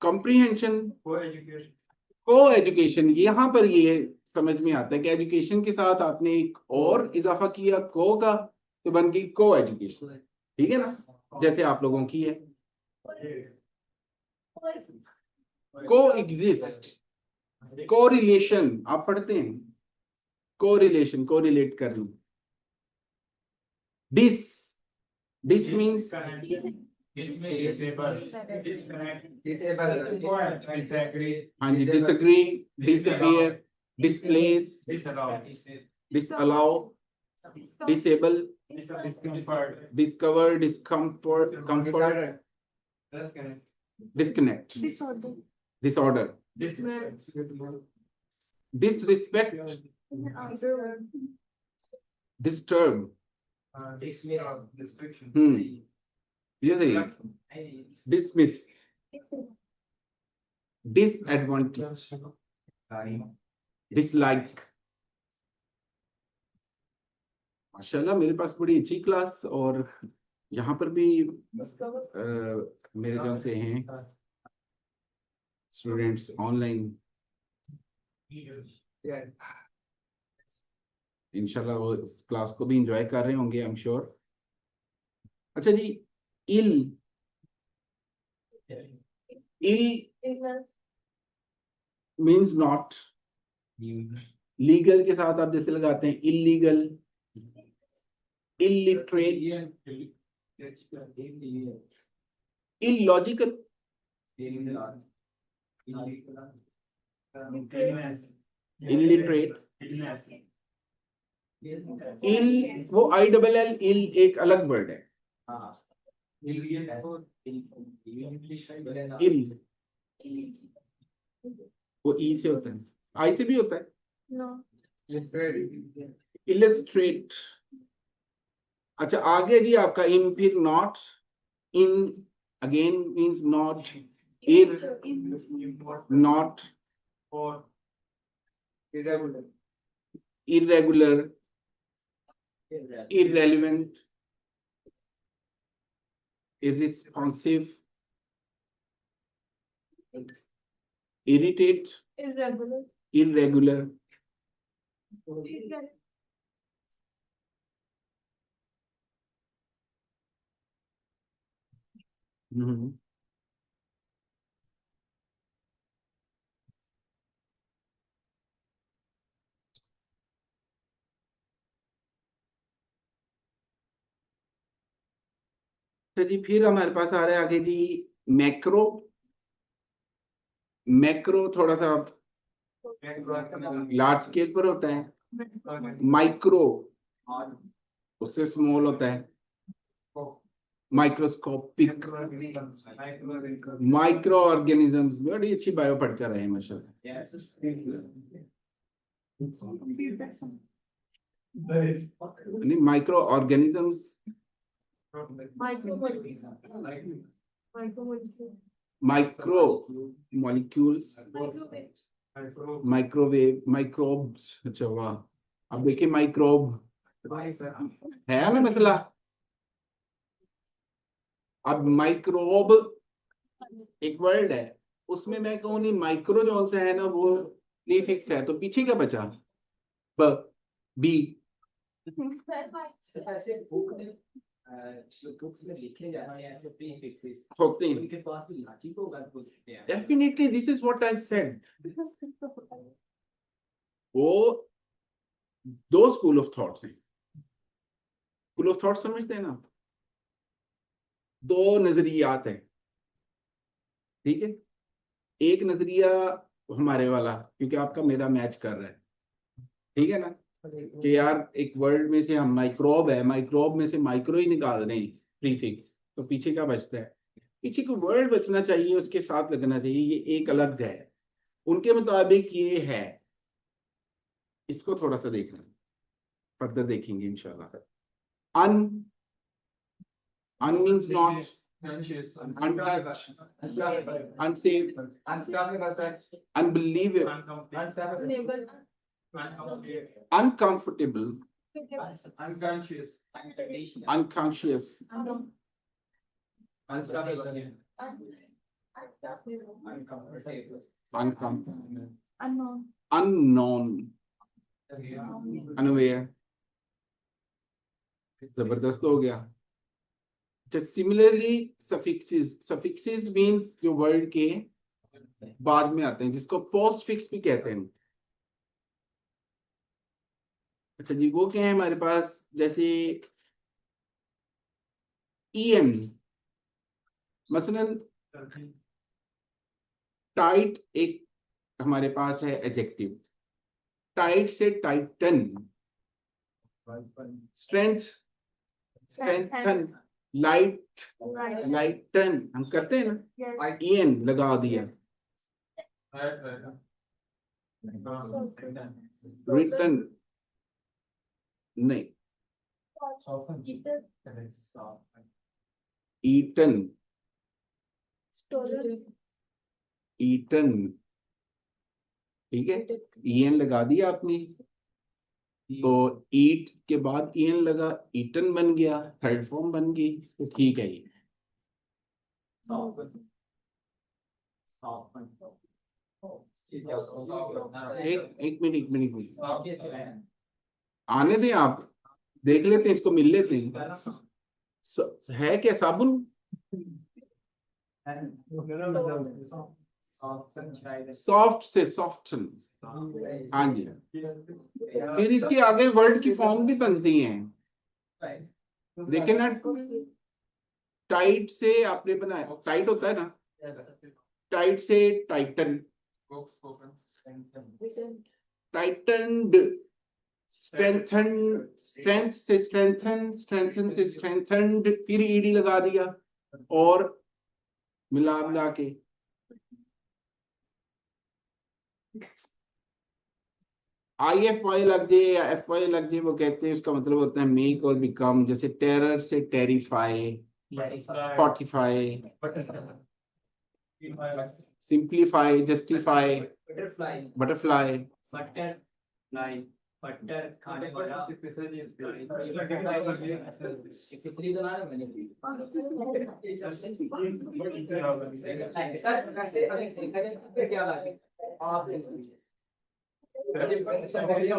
कॉम्प्रिहेंशन, को एजुकेशन। यहाँ पर ये समझ में आता है कि एजुकेशन के साथ आपने एक और इजाफा किया को का, तो बन गई को एजुकेशन। ठीक है ना, जैसे आप लोगों की है को एग्जिस्ट, को रिलेशन। आप पढ़ते हैं को रिलेशन, को रिलेट कर लूं। डिस मीन्स हाँ जी, disagree, disappear, displace, disallow, disable, discover, discomfort, comfort, disconnect, disorder, disrespect, disturb. ये सही है। Dismiss, disadvantage, dislike. माशाल्लाह मेरे पास बड़ी अच्छी क्लास, और यहाँ पर भी मेरे जो से हैं स्टूडेंट्स ऑनलाइन, इंशाल्लाह वो इस क्लास को भी एंजॉय कर रहे होंगे, आई एम श्योर। अच्छा जी, इल मीन्स नॉट। लीगल के साथ आप जैसे लगाते हैं इलीगल, इलिटरेट, इलॉजिकल, इलिटरेट। इल वो ILL इल एक अलग वर्ड है। इल वो ई से होता है, आई से भी होता है। इलस्ट्रेट। अच्छा आगे जी आपका इन, फिर not, in again means not, ir not, irregular, irrelevant, irresponsive, irritate, irregular, hmm. तो जी फिर हमारे पास आ रहा है आगे जी मैक्रो। मैक्रो थोड़ा सा लार्ज स्केल पर होता है। माइक्रो उससे स्मॉल होता है। Microscopic, micro organisms. बड़ी अच्छी बायो पढ़ कर रहे हैं माशाल्लाह। नहीं, micro organisms, micro molecules, microwave, microbes. अच्छा वाह, अब देखिए माइक्रोब है ना मसला। अब माइक्रोब एक वर्ड है, उसमें मैं कहूँ नहीं, माइक्रो जो सा है ना वो प्रीफिक्स है, तो पीछे क्या बचा? ब, बी। बुक्स में लिखे जाते हैं ऐसे प्रीफिक्सेस होते हैं। उनके पास भी लॉजिक होगा तो बोलते हैं। Definitely this is what I said. वो दो स्कूल ऑफ थॉट्स हैं। स्कूल ऑफ थॉट समझते हैं ना, दो नजरियात हैं। ठीक है, एक नजरिया हमारे वाला, क्योंकि आपका मेरा मैच कर रहा है, ठीक है ना, कि यार एक वर्ड में से हम माइक्रोब है, माइक्रोब में से माइक्रो ही निकाल रहे हैं प्रीफिक्स, तो पीछे क्या बचता है? पीछे कोई वर्ड बचना चाहिए, उसके साथ लगना चाहिए, ये एक अलग है। उनके मुताबिक ये है। इसको थोड़ा सा देखना, फर्दर देखेंगे इंशाल्लाह। Un means not, untouched, unsafe, unbelievable, uncomfortable, Unconscious. unconscious, uncomfortable, unknown, unaware। जबरदस्त हो गया। सिमिलरली सफिक्सेस मीन्स जो वर्ड के बाद में आते हैं, जिसको पोस्ट फिक्स भी कहते हैं। अच्छा जी, वो क्या है हमारे पास, जैसे en, मसलन टाइट एक हमारे पास है एडजेक्टिव, टाइट से टाइटन, स्ट्रेंथ स्ट्रेंथन, लाइट लाइटन, हम करते हैं ना, en लगा दिया। रिटन नहीं, ईटन, ईटन, ठीक है, en लगा दिया आपने, तो ईट के बाद en लगा, ईटन बन गया, थर्ड फॉर्म बन गई, तो ठीक है। ये एक मिनट आने दें, आप देख लेते हैं, इसको मिल लेते हैं। है क्या साबुन? सॉफ्ट से सॉफ्टन, हाँ जी। फिर इसके आगे वर्ड की फॉर्म भी बनती हैं, देखे ना, टाइट से आपने बनाया, टाइट होता है ना, टाइट से टाइटन, टाइटनड, स्ट्रेंथन, स्ट्रेंथ से स्ट्रेंथन, स्ट्रेंथन से स्ट्रेंथनड, फिर ईडी लगा दिया, और मिला के IFY लग जाए या FY लग जाए, वो कहते हैं उसका मतलब होता है मेक और बिकम। जैसे टेरर से terrify, Spotify, simplify, justify, butterfly, खाने वाला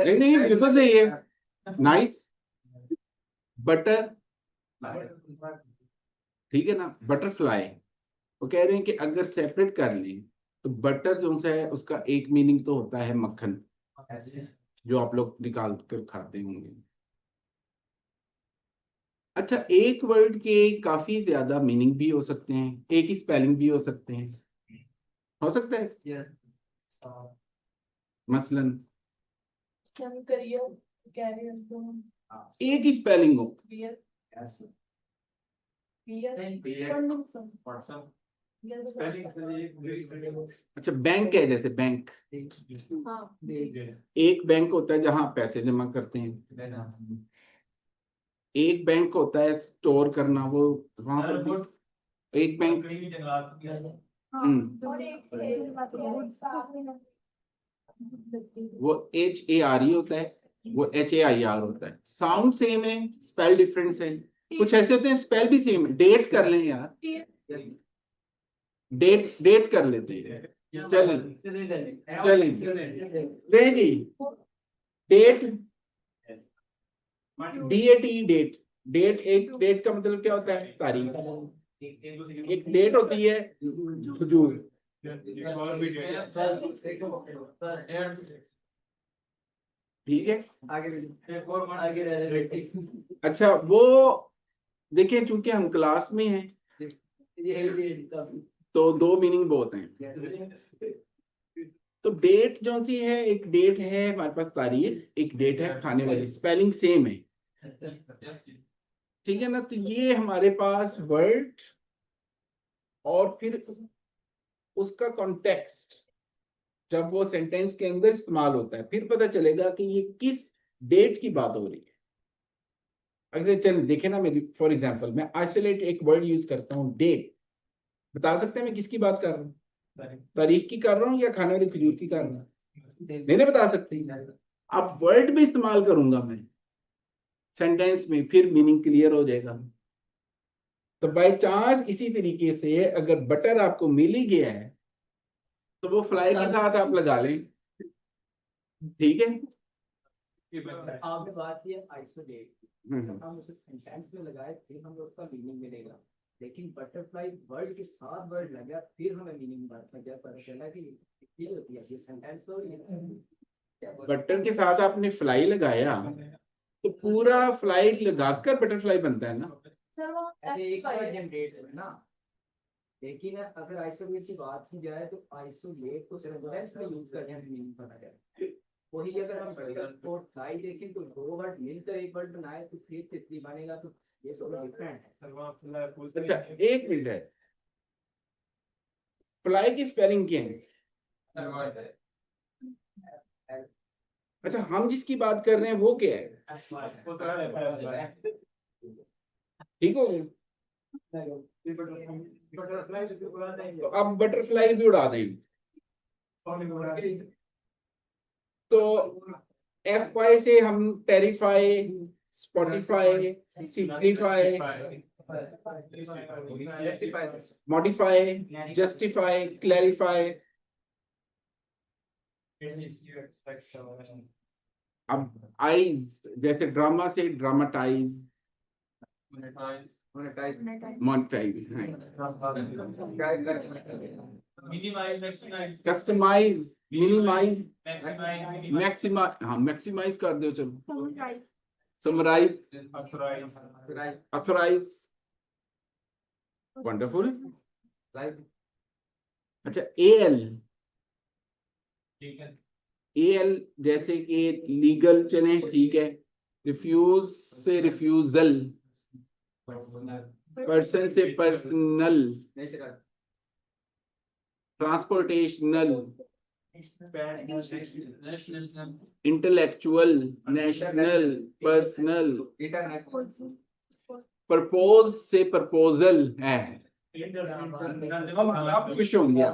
नहीं बिल्कुल सही है, नाइस। बटर, ठीक है ना, बटरफ्लाई। वो कह रहे हैं कि अगर सेपरेट कर लें तो बटर जो सा है उसका एक मीनिंग तो होता है मक्खन, जो आप लोग निकाल कर खाते होंगे। अच्छा, एक वर्ड के काफी ज्यादा मीनिंग भी हो सकते हैं, एक ही स्पेलिंग भी हो सकते हैं, हो सकता है। मसलन एक ही स्पेलिंग हो, अच्छा बैंक है, जैसे बैंक, एक बैंक होता है जहां आप पैसे जमा करते हैं, एक बैंक होता है स्टोर करना, वो वहां पर भी एक बैंक। वो HARE होता है, वो HAIR होता है। साउंड सेम है, स्पेल डिफरेंस है। कुछ ऐसे होते हैं स्पेल भी सेम है। डेट कर लें यार, डेट कर लेते हैं, चलिए ले जी, डेट, DAT, डेट। डेट, एक डेट का मतलब क्या होता है? तारीख। एक डेट होती है हुजूर। ठीक है, अच्छा वो देखिए, चूंकि हम क्लास में हैं तो दो मीनिंग बहुत हैं। तो डेट जो सी है, एक डेट है हमारे पास तारीख, एक डेट है खाने वाली, स्पेलिंग सेम है, ठीक है ना। तो ये हमारे पास वर्ड और फिर उसका कॉन्टेक्स्ट, जब वो सेंटेंस के अंदर इस्तेमाल होता है फिर पता चलेगा कि ये किस डेट की बात हो रही है। अगर चल देखे ना, मेरी फॉर एग्जांपल मैं आइसोलेट एक वर्ड यूज करता हूँ डेट, बता सकते हैं मैं किसकी बात कर रहा हूँ? तारीख की कर रहा हूँ या खाने वाली खजूर की कर रहा हूँ? नहीं बता सकते। अब वर्ड भी इस्तेमाल करूंगा मैं सेंटेंस में, फिर मीनिंग क्लियर हो जाएगा। तो बाय चांस इसी तरीके से अगर बटर आपको मिल ही गया है तो वो फ्लाई के साथ आप लगा लें, ठीक है। आपने बात की आइसोलेट, हम उसे सेंटेंस में लगाए फिर हमें उसका मीनिंग मिलेगा, लेकिन बटरफ्लाई वर्ड के साथ वर्ड लगा फिर हमें मीनिंग पता चला कि ये होती है ये सेंटेंस तो बटर के साथ आपने फ्लाई लगाया तो पूरा फ्लाई लगाकर बटरफ्लाई बनता है ना। सर वो ऐसे एक वर्ड जनरेट है ना, लेकिन अगर आइसोलेट की बात की जाए तो आइसोलेट को सेंटेंस में यूज करने में मीनिंग पता चले। वही अगर हम बटर को फ्लाई देखें तो दो वर्ड मिलकर एक वर्ड बनाए तो फिर तितली बनेगा, तो ये थोड़ा डिफरेंट है। अच्छा एक मिनट है, फ्लाई की स्पेलिंग क्या है? अच्छा हम जिसकी बात कर रहे हैं वो क्या है? ठीक हो गया। तो अब बटरफ्लाई भी उड़ा दें तो FY से हम terrify, Spotify, simplify, modify, justify, clarify. अब आइज जैसे ड्रामा से dramatize, monetize, customize, minimize, maximize, हाँ मैक्सिमाइज कर दो चलो, समराइज, ऑथराइज, वंडरफुल। अच्छा AL जैसे कि लीगल चले, ठीक है। रिफ्यूज से रिफ्यूजल, पर्सन से personal, transportational, intellectual, national, personal, propose से प्रपोजल है। अब खुश होंगे।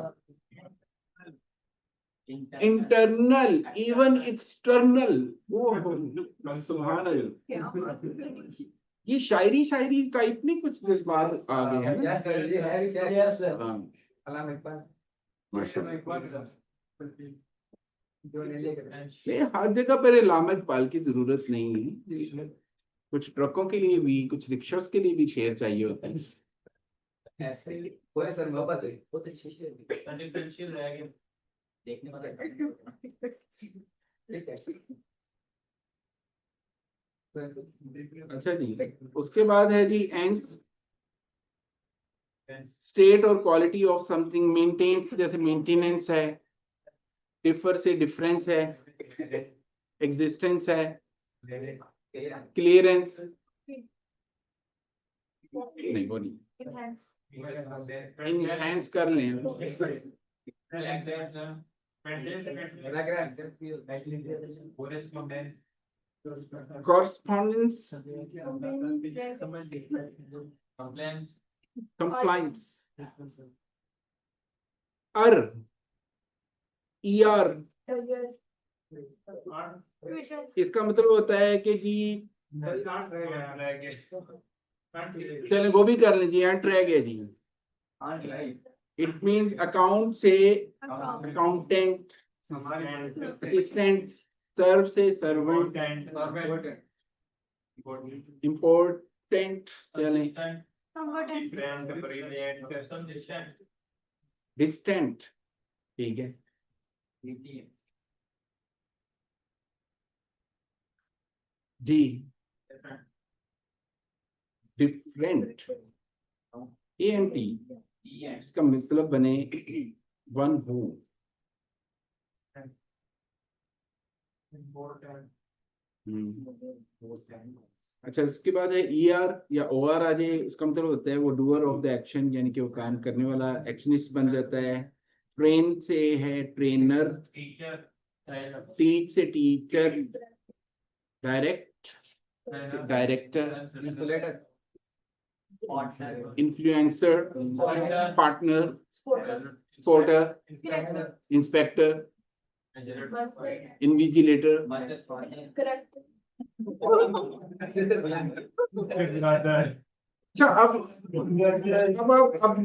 इंटरनल, इवन एक्सटर्नल, वो सुभान अल्लाह। ये शायरी टाइप नहीं कुछ जज्बात आ गए हैं ना। हाँ, माशाल्लाह। नहीं हर जगह पर इल्हाम इकबाल की जरूरत नहीं है, कुछ ट्रकों के लिए भी, कुछ रिक्शों के लिए भी शेर चाहिए होता है। ऐसे ही कोई सर मोहब्बत है बहुत अच्छी चीज है देखने वाला ठीक है। अच्छा जी, उसके बाद है जी एंस, स्टेट और क्वालिटी ऑफ समथिंग, मेंटेन्स जैसे मेंटेनेंस है, डिफर से डिफरेंस है, एग्जिस्टेंस है, क्लियरेंस नहीं वो नहीं, इनहैंस कर लें, कॉरस्पॉन्डेंस, कंप्लाइंस, ER इसका मतलब होता है कि जी चलें वो भी कर लीजिए, एंट रह गया जी। इट मींस अकाउंट से अकाउंटेंट, असिस्टेंट, सर्व से सर्वेंट, इम्पोर्टेंट, चलें डिस्टेंट, ठीक है। जी डिफरेंट, ANT इसका मतलब बने वन हू। अच्छा इसके बाद है ER या OR आ जाए, इसका मतलब होता है वो डूअर ऑफ द एक्शन, यानी कि वो काम करने वाला एक्शनिस्ट बन जाता है। ट्रेन से है ट्रेनर, टीच से टीचर, डायरेक्ट से director, influencer, partner, supporter, inspector, invigilator. अच्छा, अब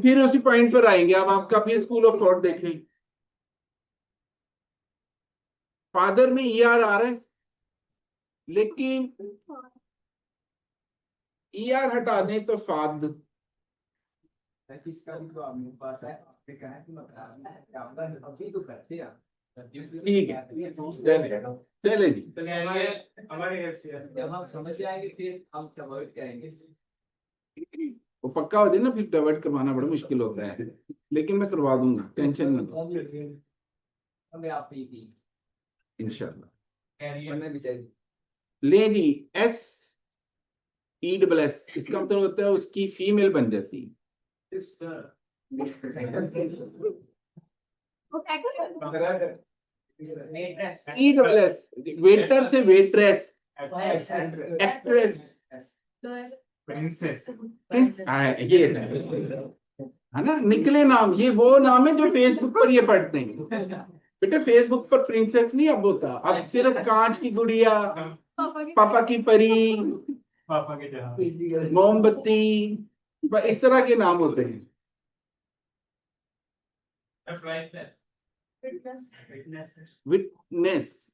फिर उसी पॉइंट पर आएंगे। अब आपका फिर स्कूल ऑफ थॉट देखें। फादर में ईआर आ रहा है, लेकिन ईआर हटा दें तो फाद। किसका भी तो आपके पास है, आपने कहा कि मैं अभी तो करते हैं। ठीक है, चले जी। जब हम समझ जाएंगे फिर हम कन्वर्ट करेंगे। वो पक्का हो जाए ना, फिर डाइवर्ट करवाना बड़ा मुश्किल होता है, लेकिन मैं करवा दूंगा, टेंशन मत लो, हमें आप ही थी इंशाल्लाह। मैं भी चाहिए। ले जी, एस ई डबल एस, इसका मतलब होता है उसकी फीमेल बन जाती है। ई डबल एस, वेटर से वेट्रेस, एक्ट्रेस, ये है ना, निकले नाम। ये वो नाम है जो फेसबुक पर ये पढ़ते हैं। बेटा फेसबुक पर प्रिंसेस नहीं अब होता, अब सिर्फ कांच की गुड़िया, पापा की परी, पापा के जहां मोमबत्ती, इस तरह के नाम होते हैं। विटनेस,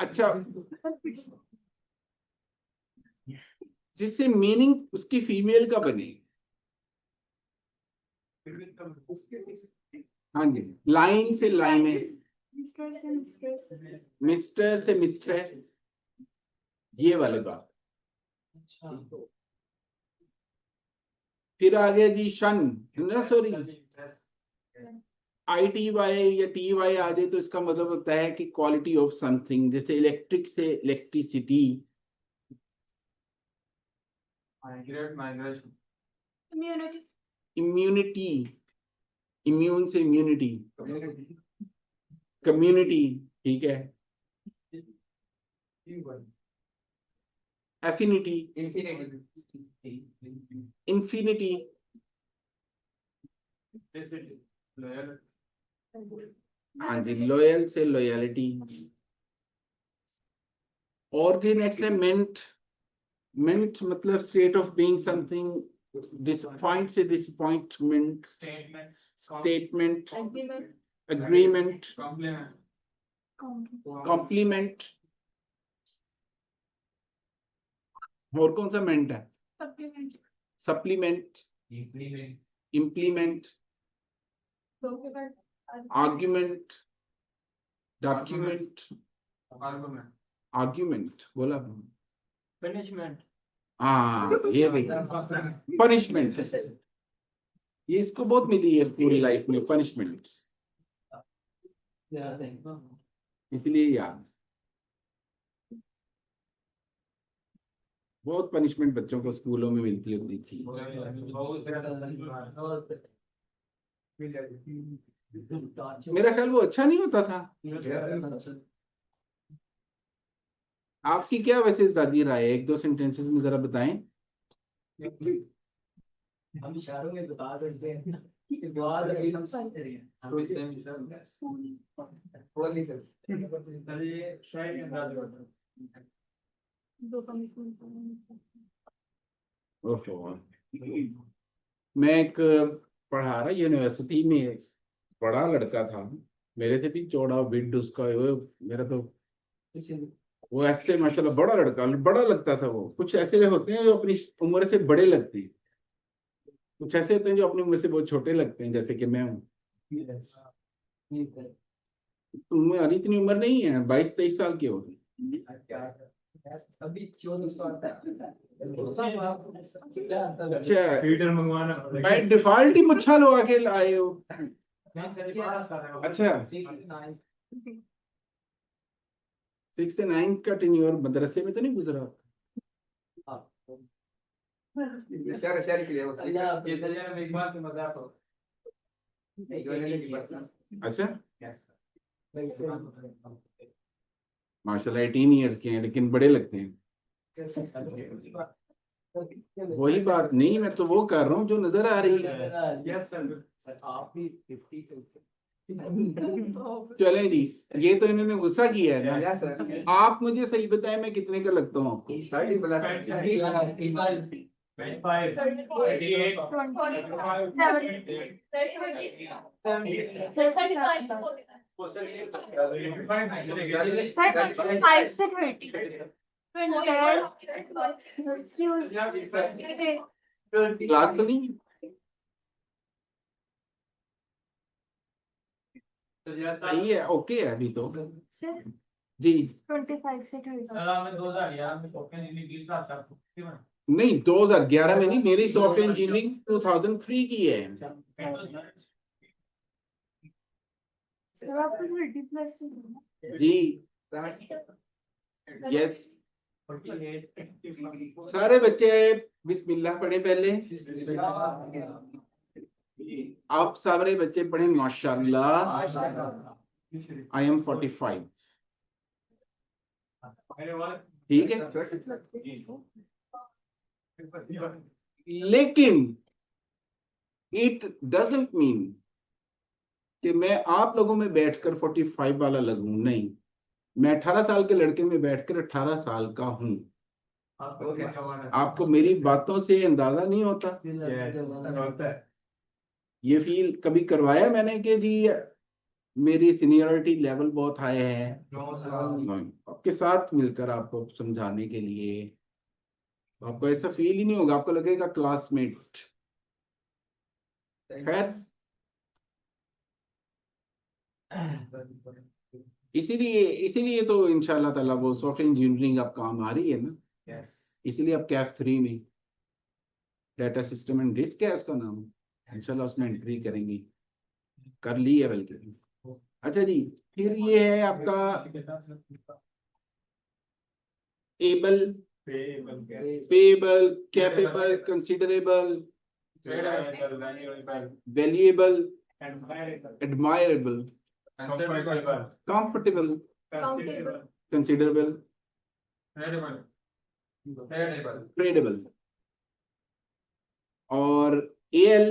अच्छा, जिससे मीनिंग उसकी फीमेल का बने। हाँ जी, लाइन से लाइनेस, मिस्टर से मिस्ट्रेस, ये वाली बात। फिर आगे जी शन, सॉरी ITY या TY आ जाए तो इसका मतलब होता है कि क्वालिटी ऑफ समथिंग, जैसे इलेक्ट्रिक से इलेक्ट्रिसिटी, इम्यूनिटी, इम्यून से इम्यूनिटी, कम्युनिटी, ठीक है, एफिनिटी, इंफिनिटी, हाँ जी, लॉयल से लॉयलिटी। और जी नेक्स्ट है मेंट। मेंट मतलब state of being something, disappoint से डिसअपॉइंटमेंट, स्टेटमेंट, एग्रीमेंट, कॉम्प्लीमेंट। और कौन सा मेंट है? Supplement, implement, argument, document, argument बोला पनिशमेंट, हाँ, ये पनिशमेंट, ये इसको बहुत मिली है पूरी लाइफ में, पनिशमेंट, इसलिए याद। बहुत पनिशमेंट बच्चों को स्कूलों में मिलती होती थी। मेरा ख्याल वो अच्छा नहीं होता था। आपकी क्या वैसे ज्यादा राय है? एक दो सेंटेंसेस में जरा बताएं। हम इशारों में बता सकते हैं कि बाद अभी हम समझ रहे हैं। बोल नहीं सकते। ये शायद अंदाज होता है। ओहो, मैं एक पढ़ा रहा यूनिवर्सिटी में, एक बड़ा लड़का था, मेरे से भी चौड़ा विड उसका, मेरा तो वो ऐसे माशाल्लाह बड़ा लड़का, बड़ा लगता था। वो कुछ ऐसे होते हैं जो अपनी उम्र से बड़े लगते हैं, कुछ ऐसे होते हैं जो अपनी उम्र से बहुत छोटे लगते हैं, जैसे कि मैं हूँ। तुम्हारी इतनी उम्र नहीं है, 22-23 साल के हो तुम। अभी 14 साल अच्छा, ट्विटर मंगवाना बाय डिफॉल्ट ही मुच्छा लो आके आए हो। अच्छा, 6 से 9 का टेन्योर मदरसे में तो नहीं गुजरा? अच्छा Yes. माशाल्लाह 18 ईयर्स के हैं लेकिन बड़े लगते हैं। वही बात नहीं, मैं तो वो कर रहा हूँ जो नजर आ रही है। Yes, sir. आप भी 50 से चलें जी, ये तो इन्होंने गुस्सा किया है ना। Yes, sir. आप मुझे सही बताएं मैं कितने का लगता हूँ आपको? 30 plus. 25, 28, 5 से 30. 20. क्लास तो नहीं सही है, ओके है अभी तो Sir, जी। 25 से 30. नहीं 2011 में नहीं, मेरी सॉफ्टवेयर इंजीनियरिंग 2003 की है। सर आपको 30 प्लस जी यस। सारे बच्चे बिस्मिल्लाह पढ़े पहले। आप सारे बच्चे पढ़े माशाल्लाह। I am 45। ठीक है, लेकिन इट डजंट मीन कि मैं आप लोगों में बैठकर 45 वाला लगूं, नहीं। मैं 18 साल के लड़के में बैठकर 18 साल का हूं। आपको मेरी बातों से अंदाजा नहीं होता? ये फील कभी करवाया मैंने कि जी मेरी सीनियरिटी लेवल बहुत हाई है? आपके साथ मिलकर आपको समझाने के लिए आपको ऐसा फील ही नहीं होगा, आपको लगेगा क्लासमेट। खैर, इसीलिए तो इंशाल्लाह ताला वो सॉफ्टवेयर इंजीनियरिंग आप काम आ रही है ना। Yes. इसीलिए आप कैफ 3 में डाटा सिस्टम एंड रिस्क है उसका नाम, इंशाल्लाह उसमें एंट्री करेंगे, कर ली है बल्कि। अच्छा जी, फिर ये है आपका able, payable, capable, considerable, valuable, admirable, comfortable, considerable, tradable. और एल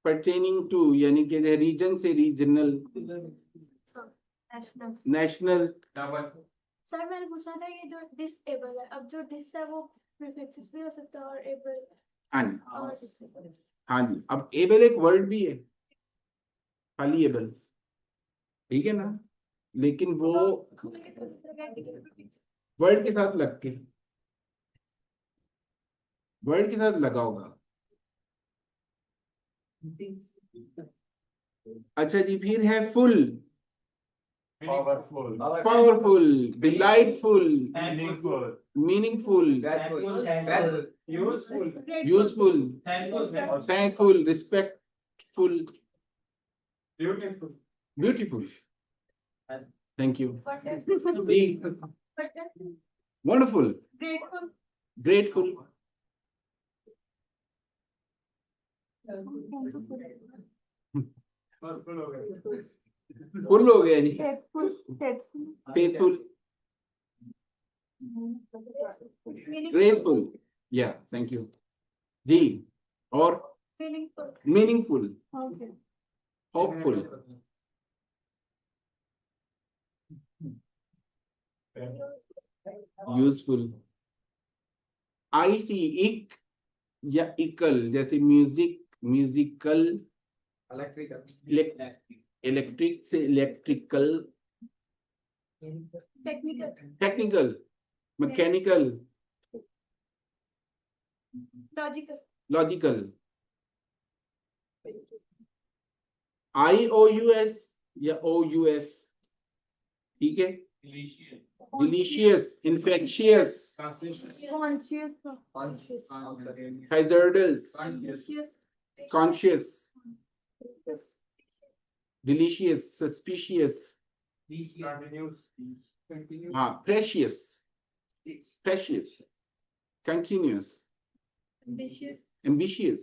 pertaining to यानी कि रीजन से रीजनल, नेशनल. नेशनल। सर मैंने पूछा था ये जो डिसेबल है, अब जो डिस है वो प्रीफिक्स भी हो सकता है और एबल हाँ जी, और डिसेबल. हाँ जी। अब एबल एक वर्ड भी है, खाली एबल, ठीक है ना, लेकिन वो वर्ड के साथ लग के, वर्ड के साथ लगा होगा। अच्छा जी, फिर है ful, powerful, delightful, meaningful, useful, thankful, respectful, beautiful. Thank you जी। Wonderful, grateful. ग्रेटफुल, फुल हो गया जी। फेथफुल. फेथफुल, ग्रेसफुल, या थैंक यू जी। और meaningful. Meaningful, okay. Hopeful, useful. I C ic या इकल, जैसे म्यूजिक, म्यूजिकल, इलेक्ट्रिक से electrical, technical. Technical, mechanical, logical. Logical. IOUS या OUS, ठीक है। Delicious, infectious, conscious. Hazardous, conscious. Conscious, delicious, suspicious, हाँ, precious, precious, continuous, Ambitious. ambitious,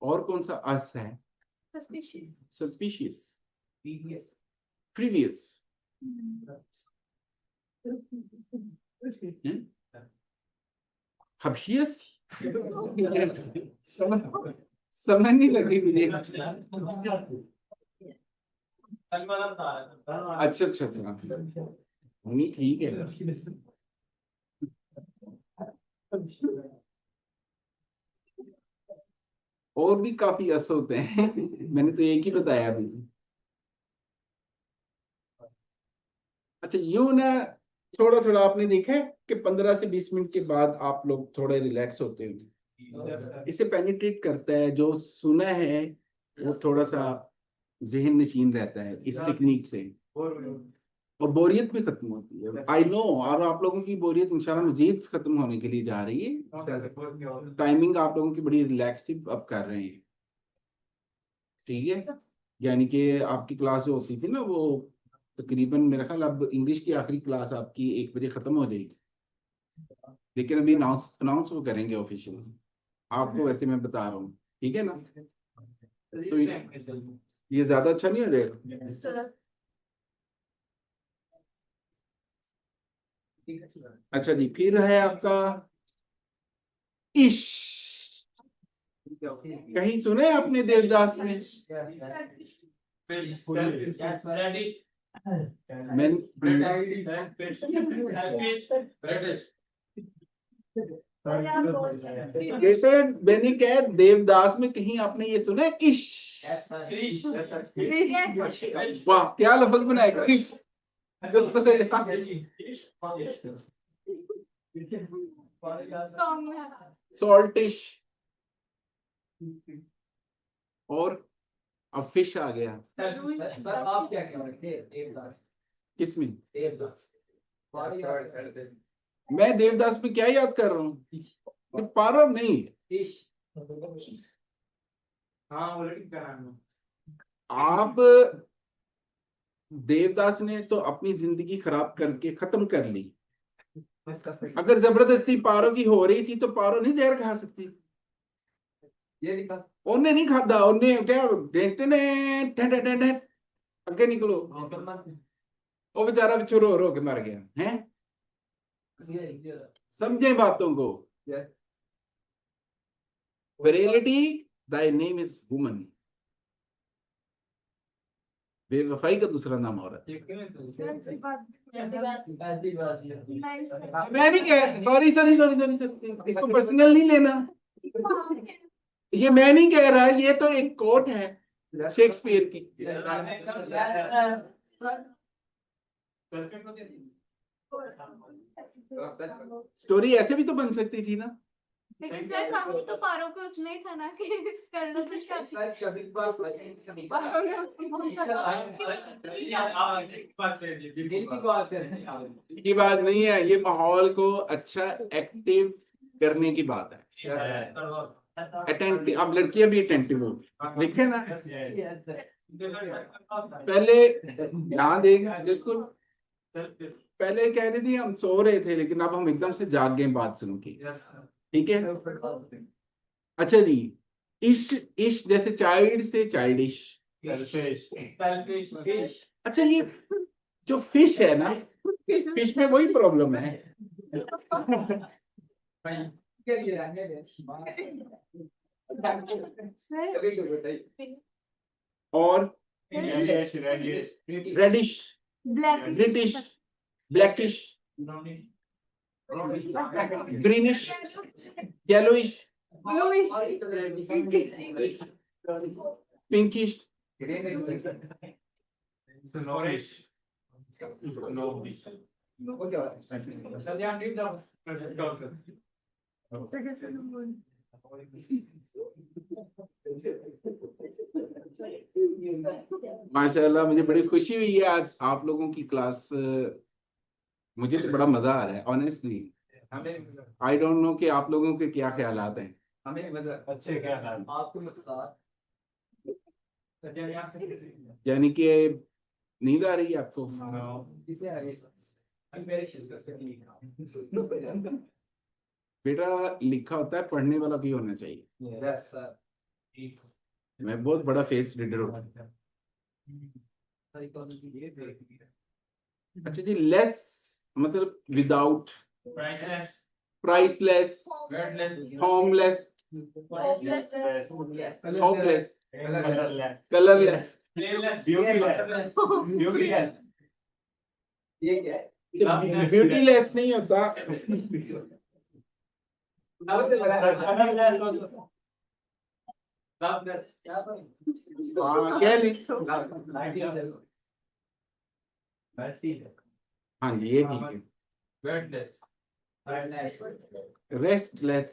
और कौन सा अस है? Suspicious. सस्पिशियस, previous प्रीवियस, हब्शियस। समझ नहीं लगी मुझे। अच्छा अच्छा अच्छा, नहीं ठीक है। और भी काफी अस होते हैं, मैंने तो एक ही बताया अभी। अच्छा यूं ना, थोड़ा थोड़ा आपने देखा है कि 15 से 20 मिनट के बाद आप लोग थोड़े रिलैक्स होते हो, इसे पेनिट्रेट करता है, जो सुना है वो थोड़ा सा जहन नशीन रहता है इस टेक्निक से, और बोरियत भी खत्म होती है। आई नो, और आप लोगों की बोरियत इंशाल्लाह मजीद खत्म होने के लिए जा रही है। टाइमिंग आप लोगों की बड़ी रिलैक्सिव अब कर रहे हैं, ठीक है। यानी कि आपकी क्लास जो होती थी ना, वो तकरीबन मेरा ख्याल अब इंग्लिश की आखिरी क्लास आपकी 1 बजे खत्म हो जाएगी, लेकिन अभी अनाउंस वो करेंगे ऑफिशियल, आपको वैसे मैं बता रहा हूँ, ठीक है ना। तो ये ज्यादा अच्छा नहीं हो जाएगा? Sir. अच्छा जी, फिर है आपका इश। कहीं सुने आपने देवदास में? मैं जैसे मैंने कहा देवदास में कहीं आपने ये सुना है इश? वाह क्या लफ्ज बनाएगा इश। Song में है. सॉल्टिश, और अब फिश आ गया। सर आप क्या कह रहे थे देवदास किसमें? देवदास मैं देवदास में क्या याद कर रहा हूँ? ये पारव नहीं, इश हाँ ऑलरेडी करा है। आप देवदास ने तो अपनी जिंदगी खराब करके खत्म कर ली। अगर जबरदस्ती पारो की हो रही थी तो पारो नहीं जहर खा सकती। ये लिखा उन्हें नहीं खादा, उन्हें क्या देखते ने ठंडे ठंडे अगे निकलो, वो बेचारा भी रो रो के मर गया है। समझे बातों को। Virility, Dai name is woman. बेवफाई का दूसरा नाम औरत। मैं नहीं कह, sorry sorry sorry sorry sorry, इसको पर्सनल नहीं लेना, ये मैं नहीं कह रहा, ये तो एक कोट है शेक्सपियर की। स्टोरी ऐसे भी तो बन सकती थी ना। लेकिन सर सामने तो पारो को उसमें ही था ना कि करना कुछ शादी. सर कभी बार सही पारो ने उसको बहुत सारा- दिल की बात है की बात नहीं है, ये माहौल को अच्छा एक्टिव करने की बात है। अटेंटिव, अब लड़कियां भी अटेंटिव हो, देखे ना। पहले ध्यान दें, बिल्कुल पहले कह रही थी हम सो रहे थे, लेकिन अब हम एकदम से जाग गए बात सुन के, ठीक है। अच्छा जी, इश जैसे चाइल्ड से चाइल्डिश। अच्छा ये जो फिश है ना, फिश में वही प्रॉब्लम है। और reddish, Black. British, blackish, greenish, yellowish, pinkish, माशाल्लाह मुझे बड़ी खुशी हुई है आज आप लोगों की क्लास, मुझे तो बड़ा मजा आ रहा है ऑनेस्टली। आई डोंट नो कि आप लोगों के क्या ख्यालात हैं। हमें मतलब अच्छे क्या नाम आपको मतलब यानी कि नींद आ रही है आपको? किसे आगे मेरे शिल्प से बेटा लिखा होता है, पढ़ने वाला भी होना चाहिए। यस सर मैं बहुत बड़ा फेस रीडर हूँ। अच्छा जी, लेस मतलब without, Priceless, priceless, wordless, homeless, Hopeless. Hopeless, colorless, colourless. flameless, beautyless, beautyless. ये क्या है? ब्यूटीलेस नहीं होता। अब तो बड़ा Colorless also. loveless, क्या पर हाँ क्या नहीं, Merciless, हाँ जी ये ठीक है। wordless, restless,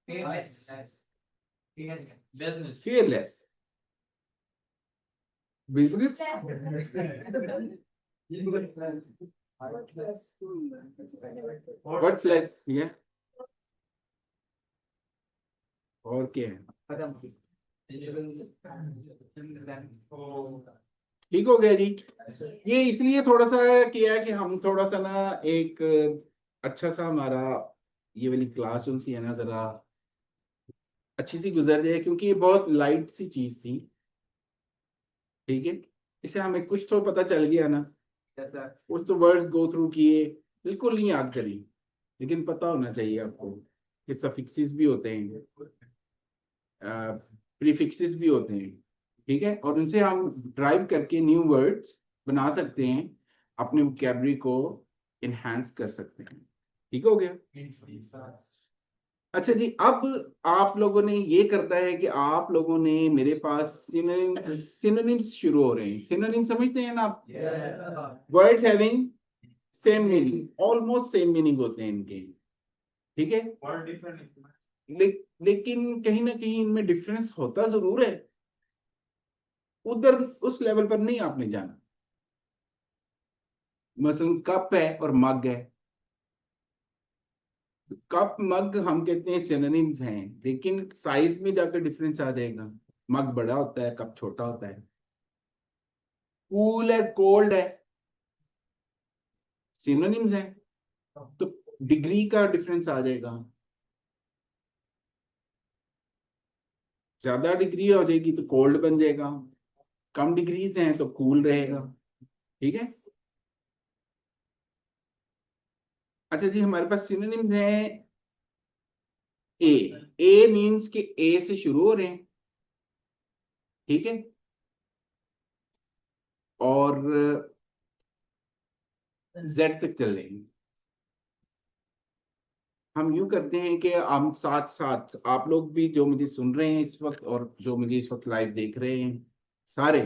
business, fearless, business, worthless, ये और क्या है? ठीक हो गया जी। ये इसलिए थोड़ा सा किया है कि हम थोड़ा सा ना एक अच्छा सा हमारा ये वाली क्लास उनसी है ना जरा अच्छी सी गुजर जाए, क्योंकि ये बहुत लाइट सी चीज थी। ठीक है, इसे हमें कुछ तो पता चल गया ना, कुछ तो वर्ड्स गो थ्रू किए, बिल्कुल नहीं याद करी, लेकिन पता होना चाहिए आपको कि सफिक्सेस भी होते हैं, प्रीफिक्सेस भी होते हैं। ठीक है, और उनसे हम ड्राइव करके न्यू वर्ड्स बना सकते हैं, अपने वोकैबुलरी को इनहेंस कर सकते हैं। ठीक हो गया। अच्छा जी, अब आप लोगों ने ये करता है कि आप लोगों ने मेरे पास सिनोनिम्स शुरू हो रहे हैं। सिनोनिम समझते हैं ना आप? Words having same meaning, almost same meaning होते हैं इनके। ठीक है, word different. लेकिन कहीं ना कहीं इनमें डिफरेंस होता जरूर है, उधर उस लेवल पर नहीं आपने जाना। मसलन कप है और मग है, कप मग हम कहते हैं सिनोनिम्स हैं, लेकिन साइज में जाकर डिफरेंस आ जाएगा। मग बड़ा होता है, कप छोटा होता है। कूल है, कोल्ड है, सिनोनिम्स हैं, तो डिग्री का डिफरेंस आ जाएगा। ज्यादा डिग्री हो जाएगी तो कोल्ड बन जाएगा, कम डिग्रीज हैं तो कूल रहेगा। ठीक है। अच्छा जी, हमारे पास सिनोनिम्स हैं। ए मीन्स कि ए से शुरू हो रहे हैं। ठीक है, और जेड तक चल रहे हैं। हम यूं करते हैं कि हम साथ साथ, आप लोग भी जो मुझे सुन रहे हैं इस वक्त और जो मुझे इस वक्त लाइव देख रहे हैं, सारे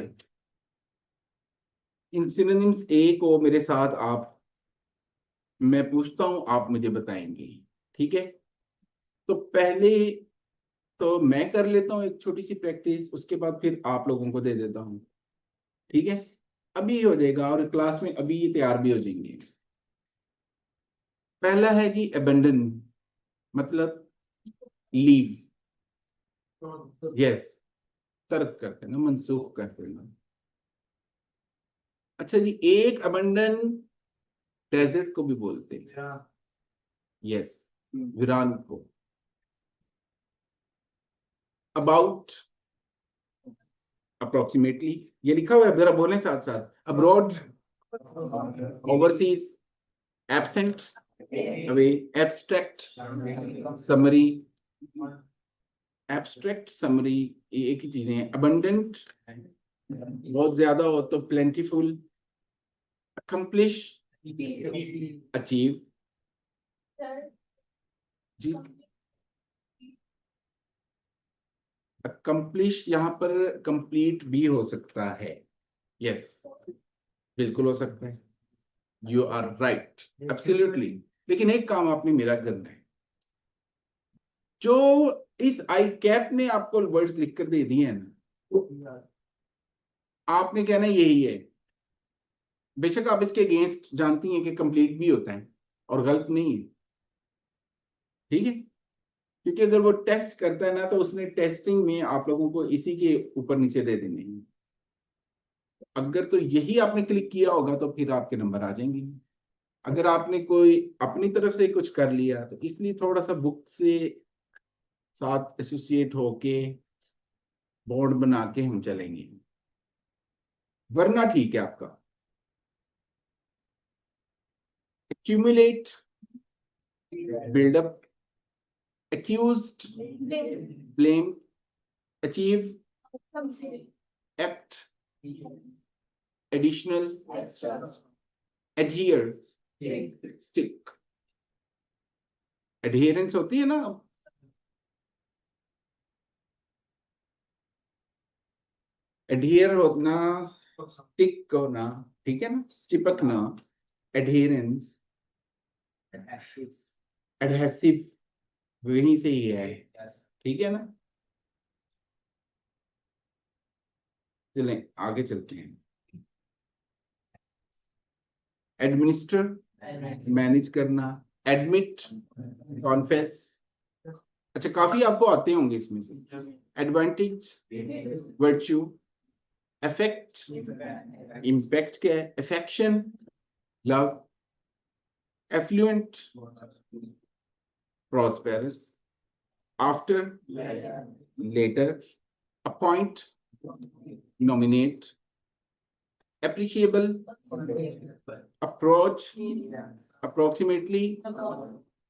इन सिनोनिम्स ए को मेरे साथ आप, मैं पूछता हूं आप मुझे बताएंगे। ठीक है, तो पहले तो मैं कर लेता हूँ एक छोटी सी प्रैक्टिस, उसके बाद फिर आप लोगों को दे देता हूँ। ठीक है, अभी हो जाएगा और क्लास में अभी ये तैयार भी हो जाएंगे। पहला है जी अबेंडन, मतलब लीव, यस, तर्क कर देना, मनसूख कर देना। अच्छा जी, एक अबेंडन डेजर्ट को भी बोलते हैं, यस, वीरान को। अबाउट, अप्रोक्सीमेटली, ये लिखा हुआ है, जरा बोलें साथ साथ। Abroad, overseas, absent, away, abstract, summary. Abstract, summary, ये एक ही चीजें हैं। अबंडेंट, बहुत ज्यादा हो तो प्लेंटीफुल। Accomplish, achieve. जी, अकम्प्लिश यहाँ पर कंप्लीट भी हो सकता है, यस, बिल्कुल हो सकता है। You are right, absolutely. लेकिन एक काम आपने मेरा करना है, जो इस आई कैप ने आपको वर्ड्स लिखकर दे दिए हैं ना, आपने कहना यही है। बेशक आप इसके अगेंस्ट जानती हैं कि कंप्लीट भी होता है और गलत नहीं है। ठीक है, क्योंकि अगर वो टेस्ट करता है ना, तो उसने टेस्टिंग में आप लोगों को इसी के ऊपर नीचे दे देने हैं। अगर तो यही आपने क्लिक किया होगा तो फिर आपके नंबर आ जाएंगे। अगर आपने कोई अपनी तरफ से कुछ कर लिया, तो इसलिए थोड़ा सा बुक से साथ एसोसिएट होके बोर्ड बना के हम चलेंगे, वरना ठीक है आपका। Accumulate, build up, accused, blame, achieve, act, additional, adhere, stick. adherence होती है ना, adhere होना, stick होना, ठीक है ना, चिपकना, adherence, adhesive वहीं से ही है, ठीक है ना। चलें आगे चलते हैं। एडमिनिस्टर, मैनेज करना, एडमिट, कॉन्फेस। अच्छा, काफी आपको आते होंगे इसमें से। एडवांटेज, वर्च्यू, अफेक्ट, इम्पैक्ट क्या है, affection, love, affluent, prosperous, after, later, appoint, nominate, appreciable, approach, approximately,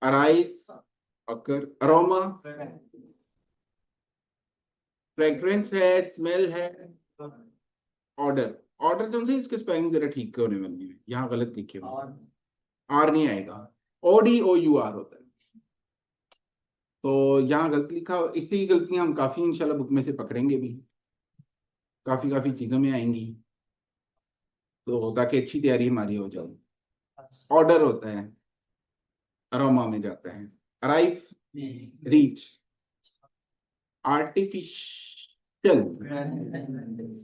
arise, occur, aroma, fragrance है, smell है, order, order कौन से, इसके स्पेलिंग जरा ठीक होने वाली है, यहाँ गलत लिखे हुए, आर नहीं आएगा, ODOUR होता है, तो यहाँ गलत लिखा, इसी गलतियां हम काफी इंशाल्लाह बुक में से पकड़ेंगे भी, काफी चीजों में आएंगी, तो ताकि अच्छी तैयारी हमारी हो जाए। ऑर्डर होता है, अरोमा में जाता है, arrive, reach, artificial,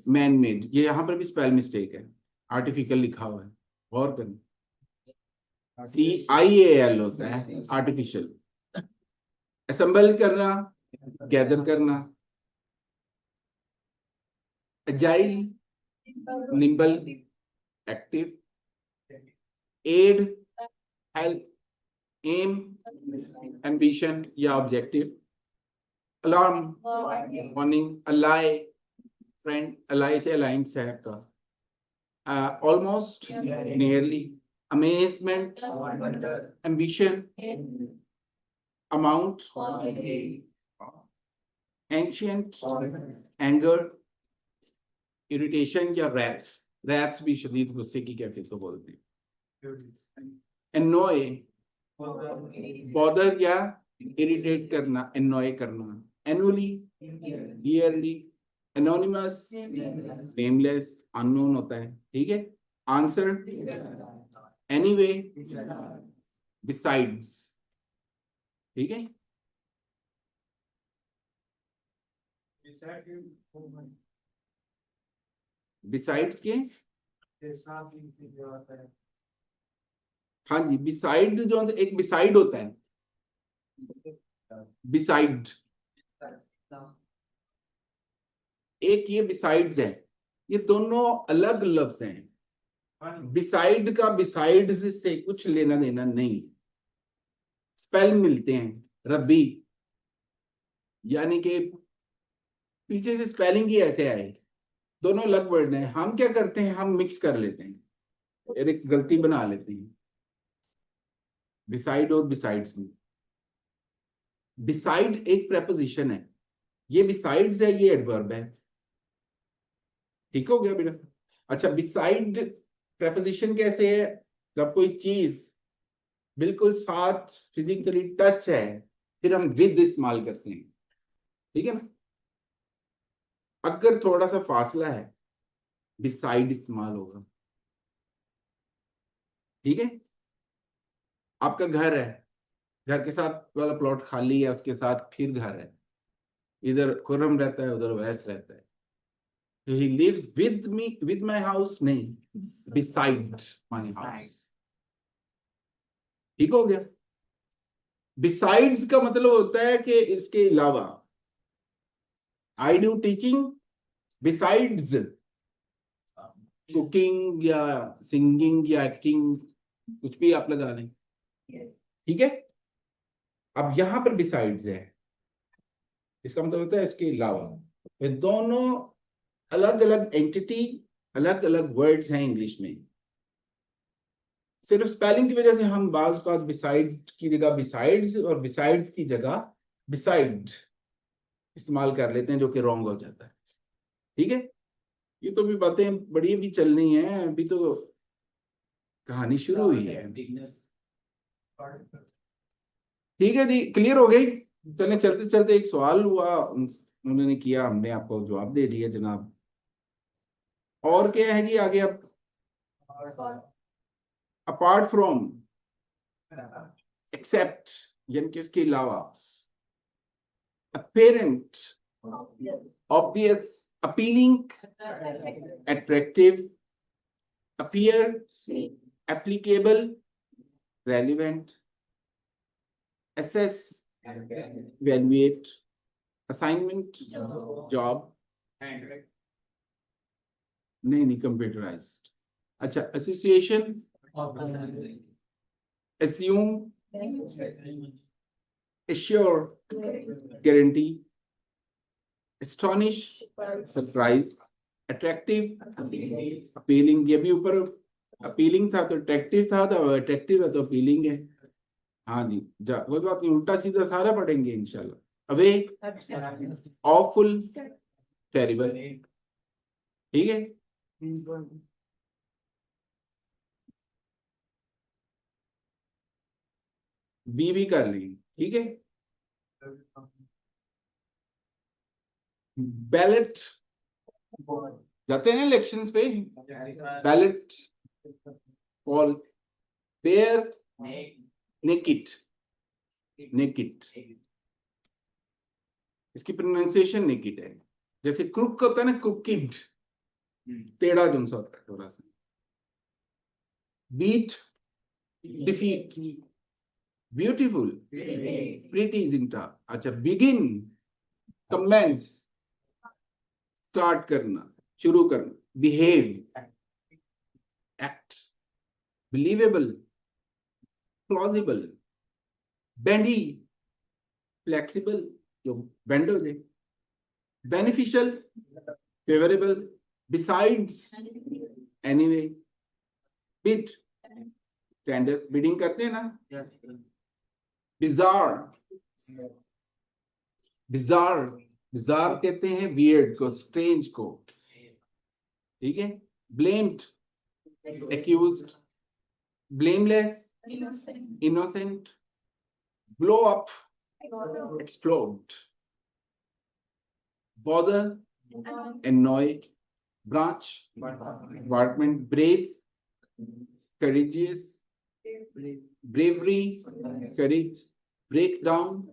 man made, ये यहाँ पर भी स्पेल मिस्टेक है, आर्टिफिशियल लिखा हुआ है, और करें, CIAL होता है, आर्टिफिशियल। असेंबल करना, गैदर करना, agile, nimble, active, aid, help, aim, ambition या objective, alarm, warning, ally, friend, ally से अलाइंस है आपका, almost, nearly, amazement, ambition, amount, ancient, anger, irritation या रैप्स, रैप्स भी शदीद गुस्से की कैफियत को बोलते हैं, एनोय, बॉदर या इरिटेट करना, एनोय करना, annually, yearly, anonymous, nameless, unknown होता है, ठीक है, आंसर, एनीवे, बिसाइड्स, ठीक है, बिसाइड्स के, हाँ जी, बिसाइड जो है, एक बिसाइड होता है, बिसाइड, एक ये बिसाइड्स है, ये दोनों अलग लफ्ज हैं, बिसाइड का बिसाइड्स से कुछ लेना देना नहीं, स्पेल मिलते हैं, रबी, यानी कि पीछे से स्पेलिंग ही ऐसे आए, दोनों अलग वर्ड हैं, हम क्या करते हैं, हम मिक्स कर लेते हैं, एक गलती बना लेते हैं, बिसाइड और बिसाइड्स में। बिसाइड एक प्रेपोजिशन है, ये बिसाइड्स है, ये एडवर्ब है, ठीक हो गया बेटा। अच्छा, बिसाइड प्रेपोजिशन कैसे है, जब कोई चीज बिल्कुल साथ फिजिकली टच है, फिर हम विद इस्तेमाल करते हैं, ठीक है ना, अगर थोड़ा सा फासला है, बिसाइड इस्तेमाल होगा, ठीक है। आपका घर है, घर के साथ वाला प्लॉट खाली है, उसके साथ फिर घर है, इधर खुर्रम रहता है, उधर वैस रहता है, he lives with me, with my house नहीं, beside my house, ठीक हो गया। besides का मतलब होता है कि इसके अलावा, I do teaching besides cooking या सिंगिंग या एक्टिंग, कुछ भी आप लगा लें, ठीक है। अब यहां पर बिसाइड्स है, इसका मतलब होता है इसके अलावा, ये दोनों अलग अलग एंटिटी, अलग अलग वर्ड्स हैं इंग्लिश में। सिर्फ स्पेलिंग की वजह से हम बाज का बिसाइड की जगह बिसाइड्स और बिसाइड्स की जगह बिसाइड इस्तेमाल कर लेते हैं, जो कि रॉन्ग हो जाता है। ठीक है, ये तो भी बातें बड़ी भी चलनी है, अभी तो कहानी शुरू हुई है। ठीक है जी, क्लियर हो गई। चले चलते चलते एक सवाल हुआ, उन्होंने किया, हमने आपको जवाब दे दिया जनाब। और क्या है जी आगे? अब अपार्ट फ्रॉम, एक्सेप्ट यानी कि उसके अलावा, apparent, obvious, appealing, attractive, appear, applicable, relevant, assess, evaluate, assignment, job, नहीं कंप्यूटराइज्ड। अच्छा, association, assume, assure, guarantee, astonish, surprise, attractive, appealing। ये भी ऊपर appealing था तो attractive था, तो attractive है तो appealing है। हाँ जी, जा कोई बात नहीं, उल्टा सीधा सारा पढ़ेंगे इंशाल्लाह। Away, awful, terrible. ठीक है, बी भी कर लेंगे। ठीक है, बैलेट, जाते हैं ना इलेक्शंस पे, बैलेट, कॉल, पेयर, नेकिट, नेकिट, इसकी प्रोनाउंसिएशन नेकिट है। जैसे क्रुक होता है ना, क्रुकिड, टेढ़ा जोन सा होता है थोड़ा सा। बीट, डिफीट, ब्यूटीफुल, प्रीटी, अच्छा, बिगिन, कमेंस, स्टार्ट करना, शुरू करना, behave, act, believable, plausible, bendy, flexible, जो बेंड हो जाए, beneficial, favourable, besides, anyway, bid, tender, bidding करते हैं ना, बिजार, बिजार, बिजार कहते हैं वियर्ड को, स्ट्रेंज को। ठीक है, blamed, accused, blameless, innocent, blow up, explode, bother, annoy, branch, department, brave, courageous, bravery, courage, breakdown,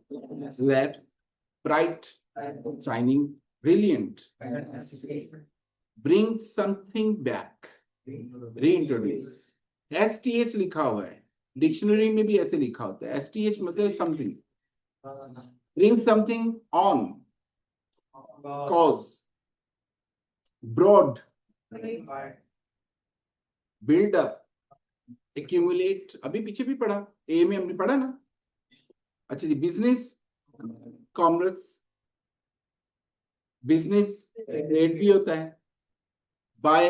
left, bright, shining, brilliant, bring something back, reintroduce। STH लिखा हुआ है, डिक्शनरी में भी ऐसे लिखा होता है। STH मतलब something, bring something on, cause, broad, build up, accumulate, अभी पीछे भी पढ़ा, ए में हमने पढ़ा ना। अच्छा जी, बिजनेस, कॉमर्स, बिजनेस ट्रेड भी होता है, बाय,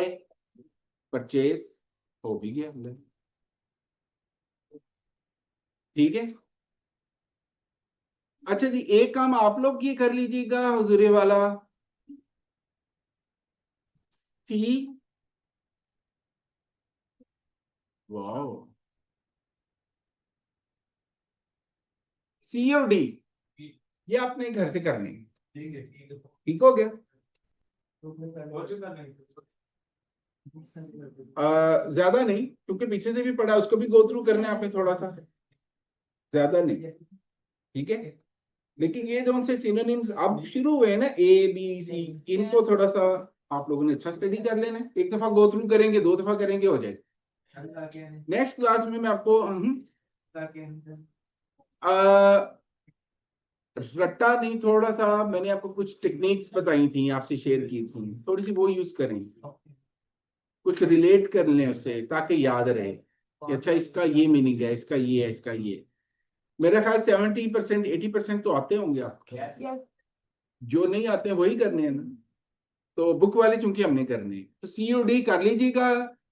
परचेस, हो भी गया हमने। ठीक है, अच्छा जी, एक काम आप लोग ये कर लीजिएगा हुजूरे वाला, सी, वाओ, सी और डी, ये आपने घर से करने। ठीक है, ठीक हो गया। ज्यादा नहीं, क्योंकि पीछे से भी पढ़ा, उसको भी गो थ्रू करना है आपने थोड़ा सा, ज्यादा नहीं। ठीक है, लेकिन ये जो उनसे सिनोनिम्स अब शुरू हुए हैं ना, ए बी सी, इनको थोड़ा सा आप लोगों ने अच्छा स्टडी कर लेना है। एक दफा गो थ्रू करेंगे, 2 दफा करेंगे, हो जाए। नेक्स्ट क्लास में मैं आपको रट्टा नहीं, थोड़ा सा मैंने आपको कुछ टेक्निक्स बताई थी, आपसे शेयर की थी, थोड़ी सी वो यूज करें, कुछ रिलेट कर लें उससे, ताकि याद रहे कि अच्छा इसका ये मीनिंग है, इसका ये है, इसका ये। मेरा ख्याल 70% 80% तो आते होंगे आपके। जो नहीं आते हैं वही करने हैं ना, तो बुक वाले चूंकि हमने करने हैं, तो COD कर लीजिएगा।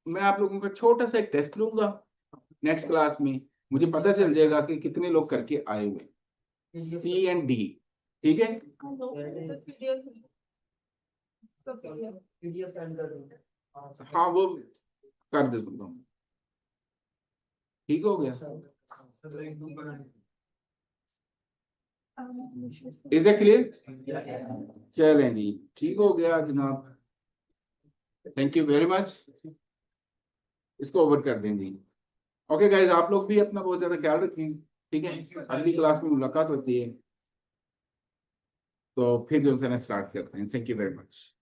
मैं आप लोगों का छोटा सा एक टेस्ट लूंगा नेक्स्ट क्लास में, मुझे पता चल जाएगा कि कितने लोग करके आए हुए, C and D, ठीक है। PDF सेंड कर दूंगा। हाँ वो कर दे दूंगा, ठीक हो गया। Is it clear? चलें जी, ठीक हो गया जनाब, थैंक यू वेरी मच। इसको ओवर कर दें जी। ओके गाइस, आप लोग भी अपना बहुत ज्यादा ख्याल रखें, ठीक है। अगली क्लास में मुलाकात होती है, तो फिर जो है स्टार्ट करते हैं। Thank you very much.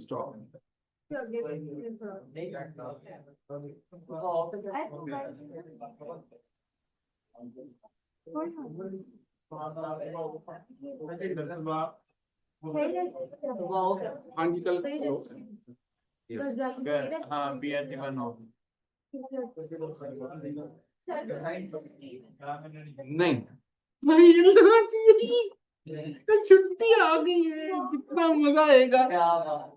Stop. नहीं करता। हाँ जी, कल hello. Yes. हाँ PRT बनो नहीं नहीं, चलना चाहिए। कल छुट्टी आ गई है, कितना मजा आएगा। क्या बात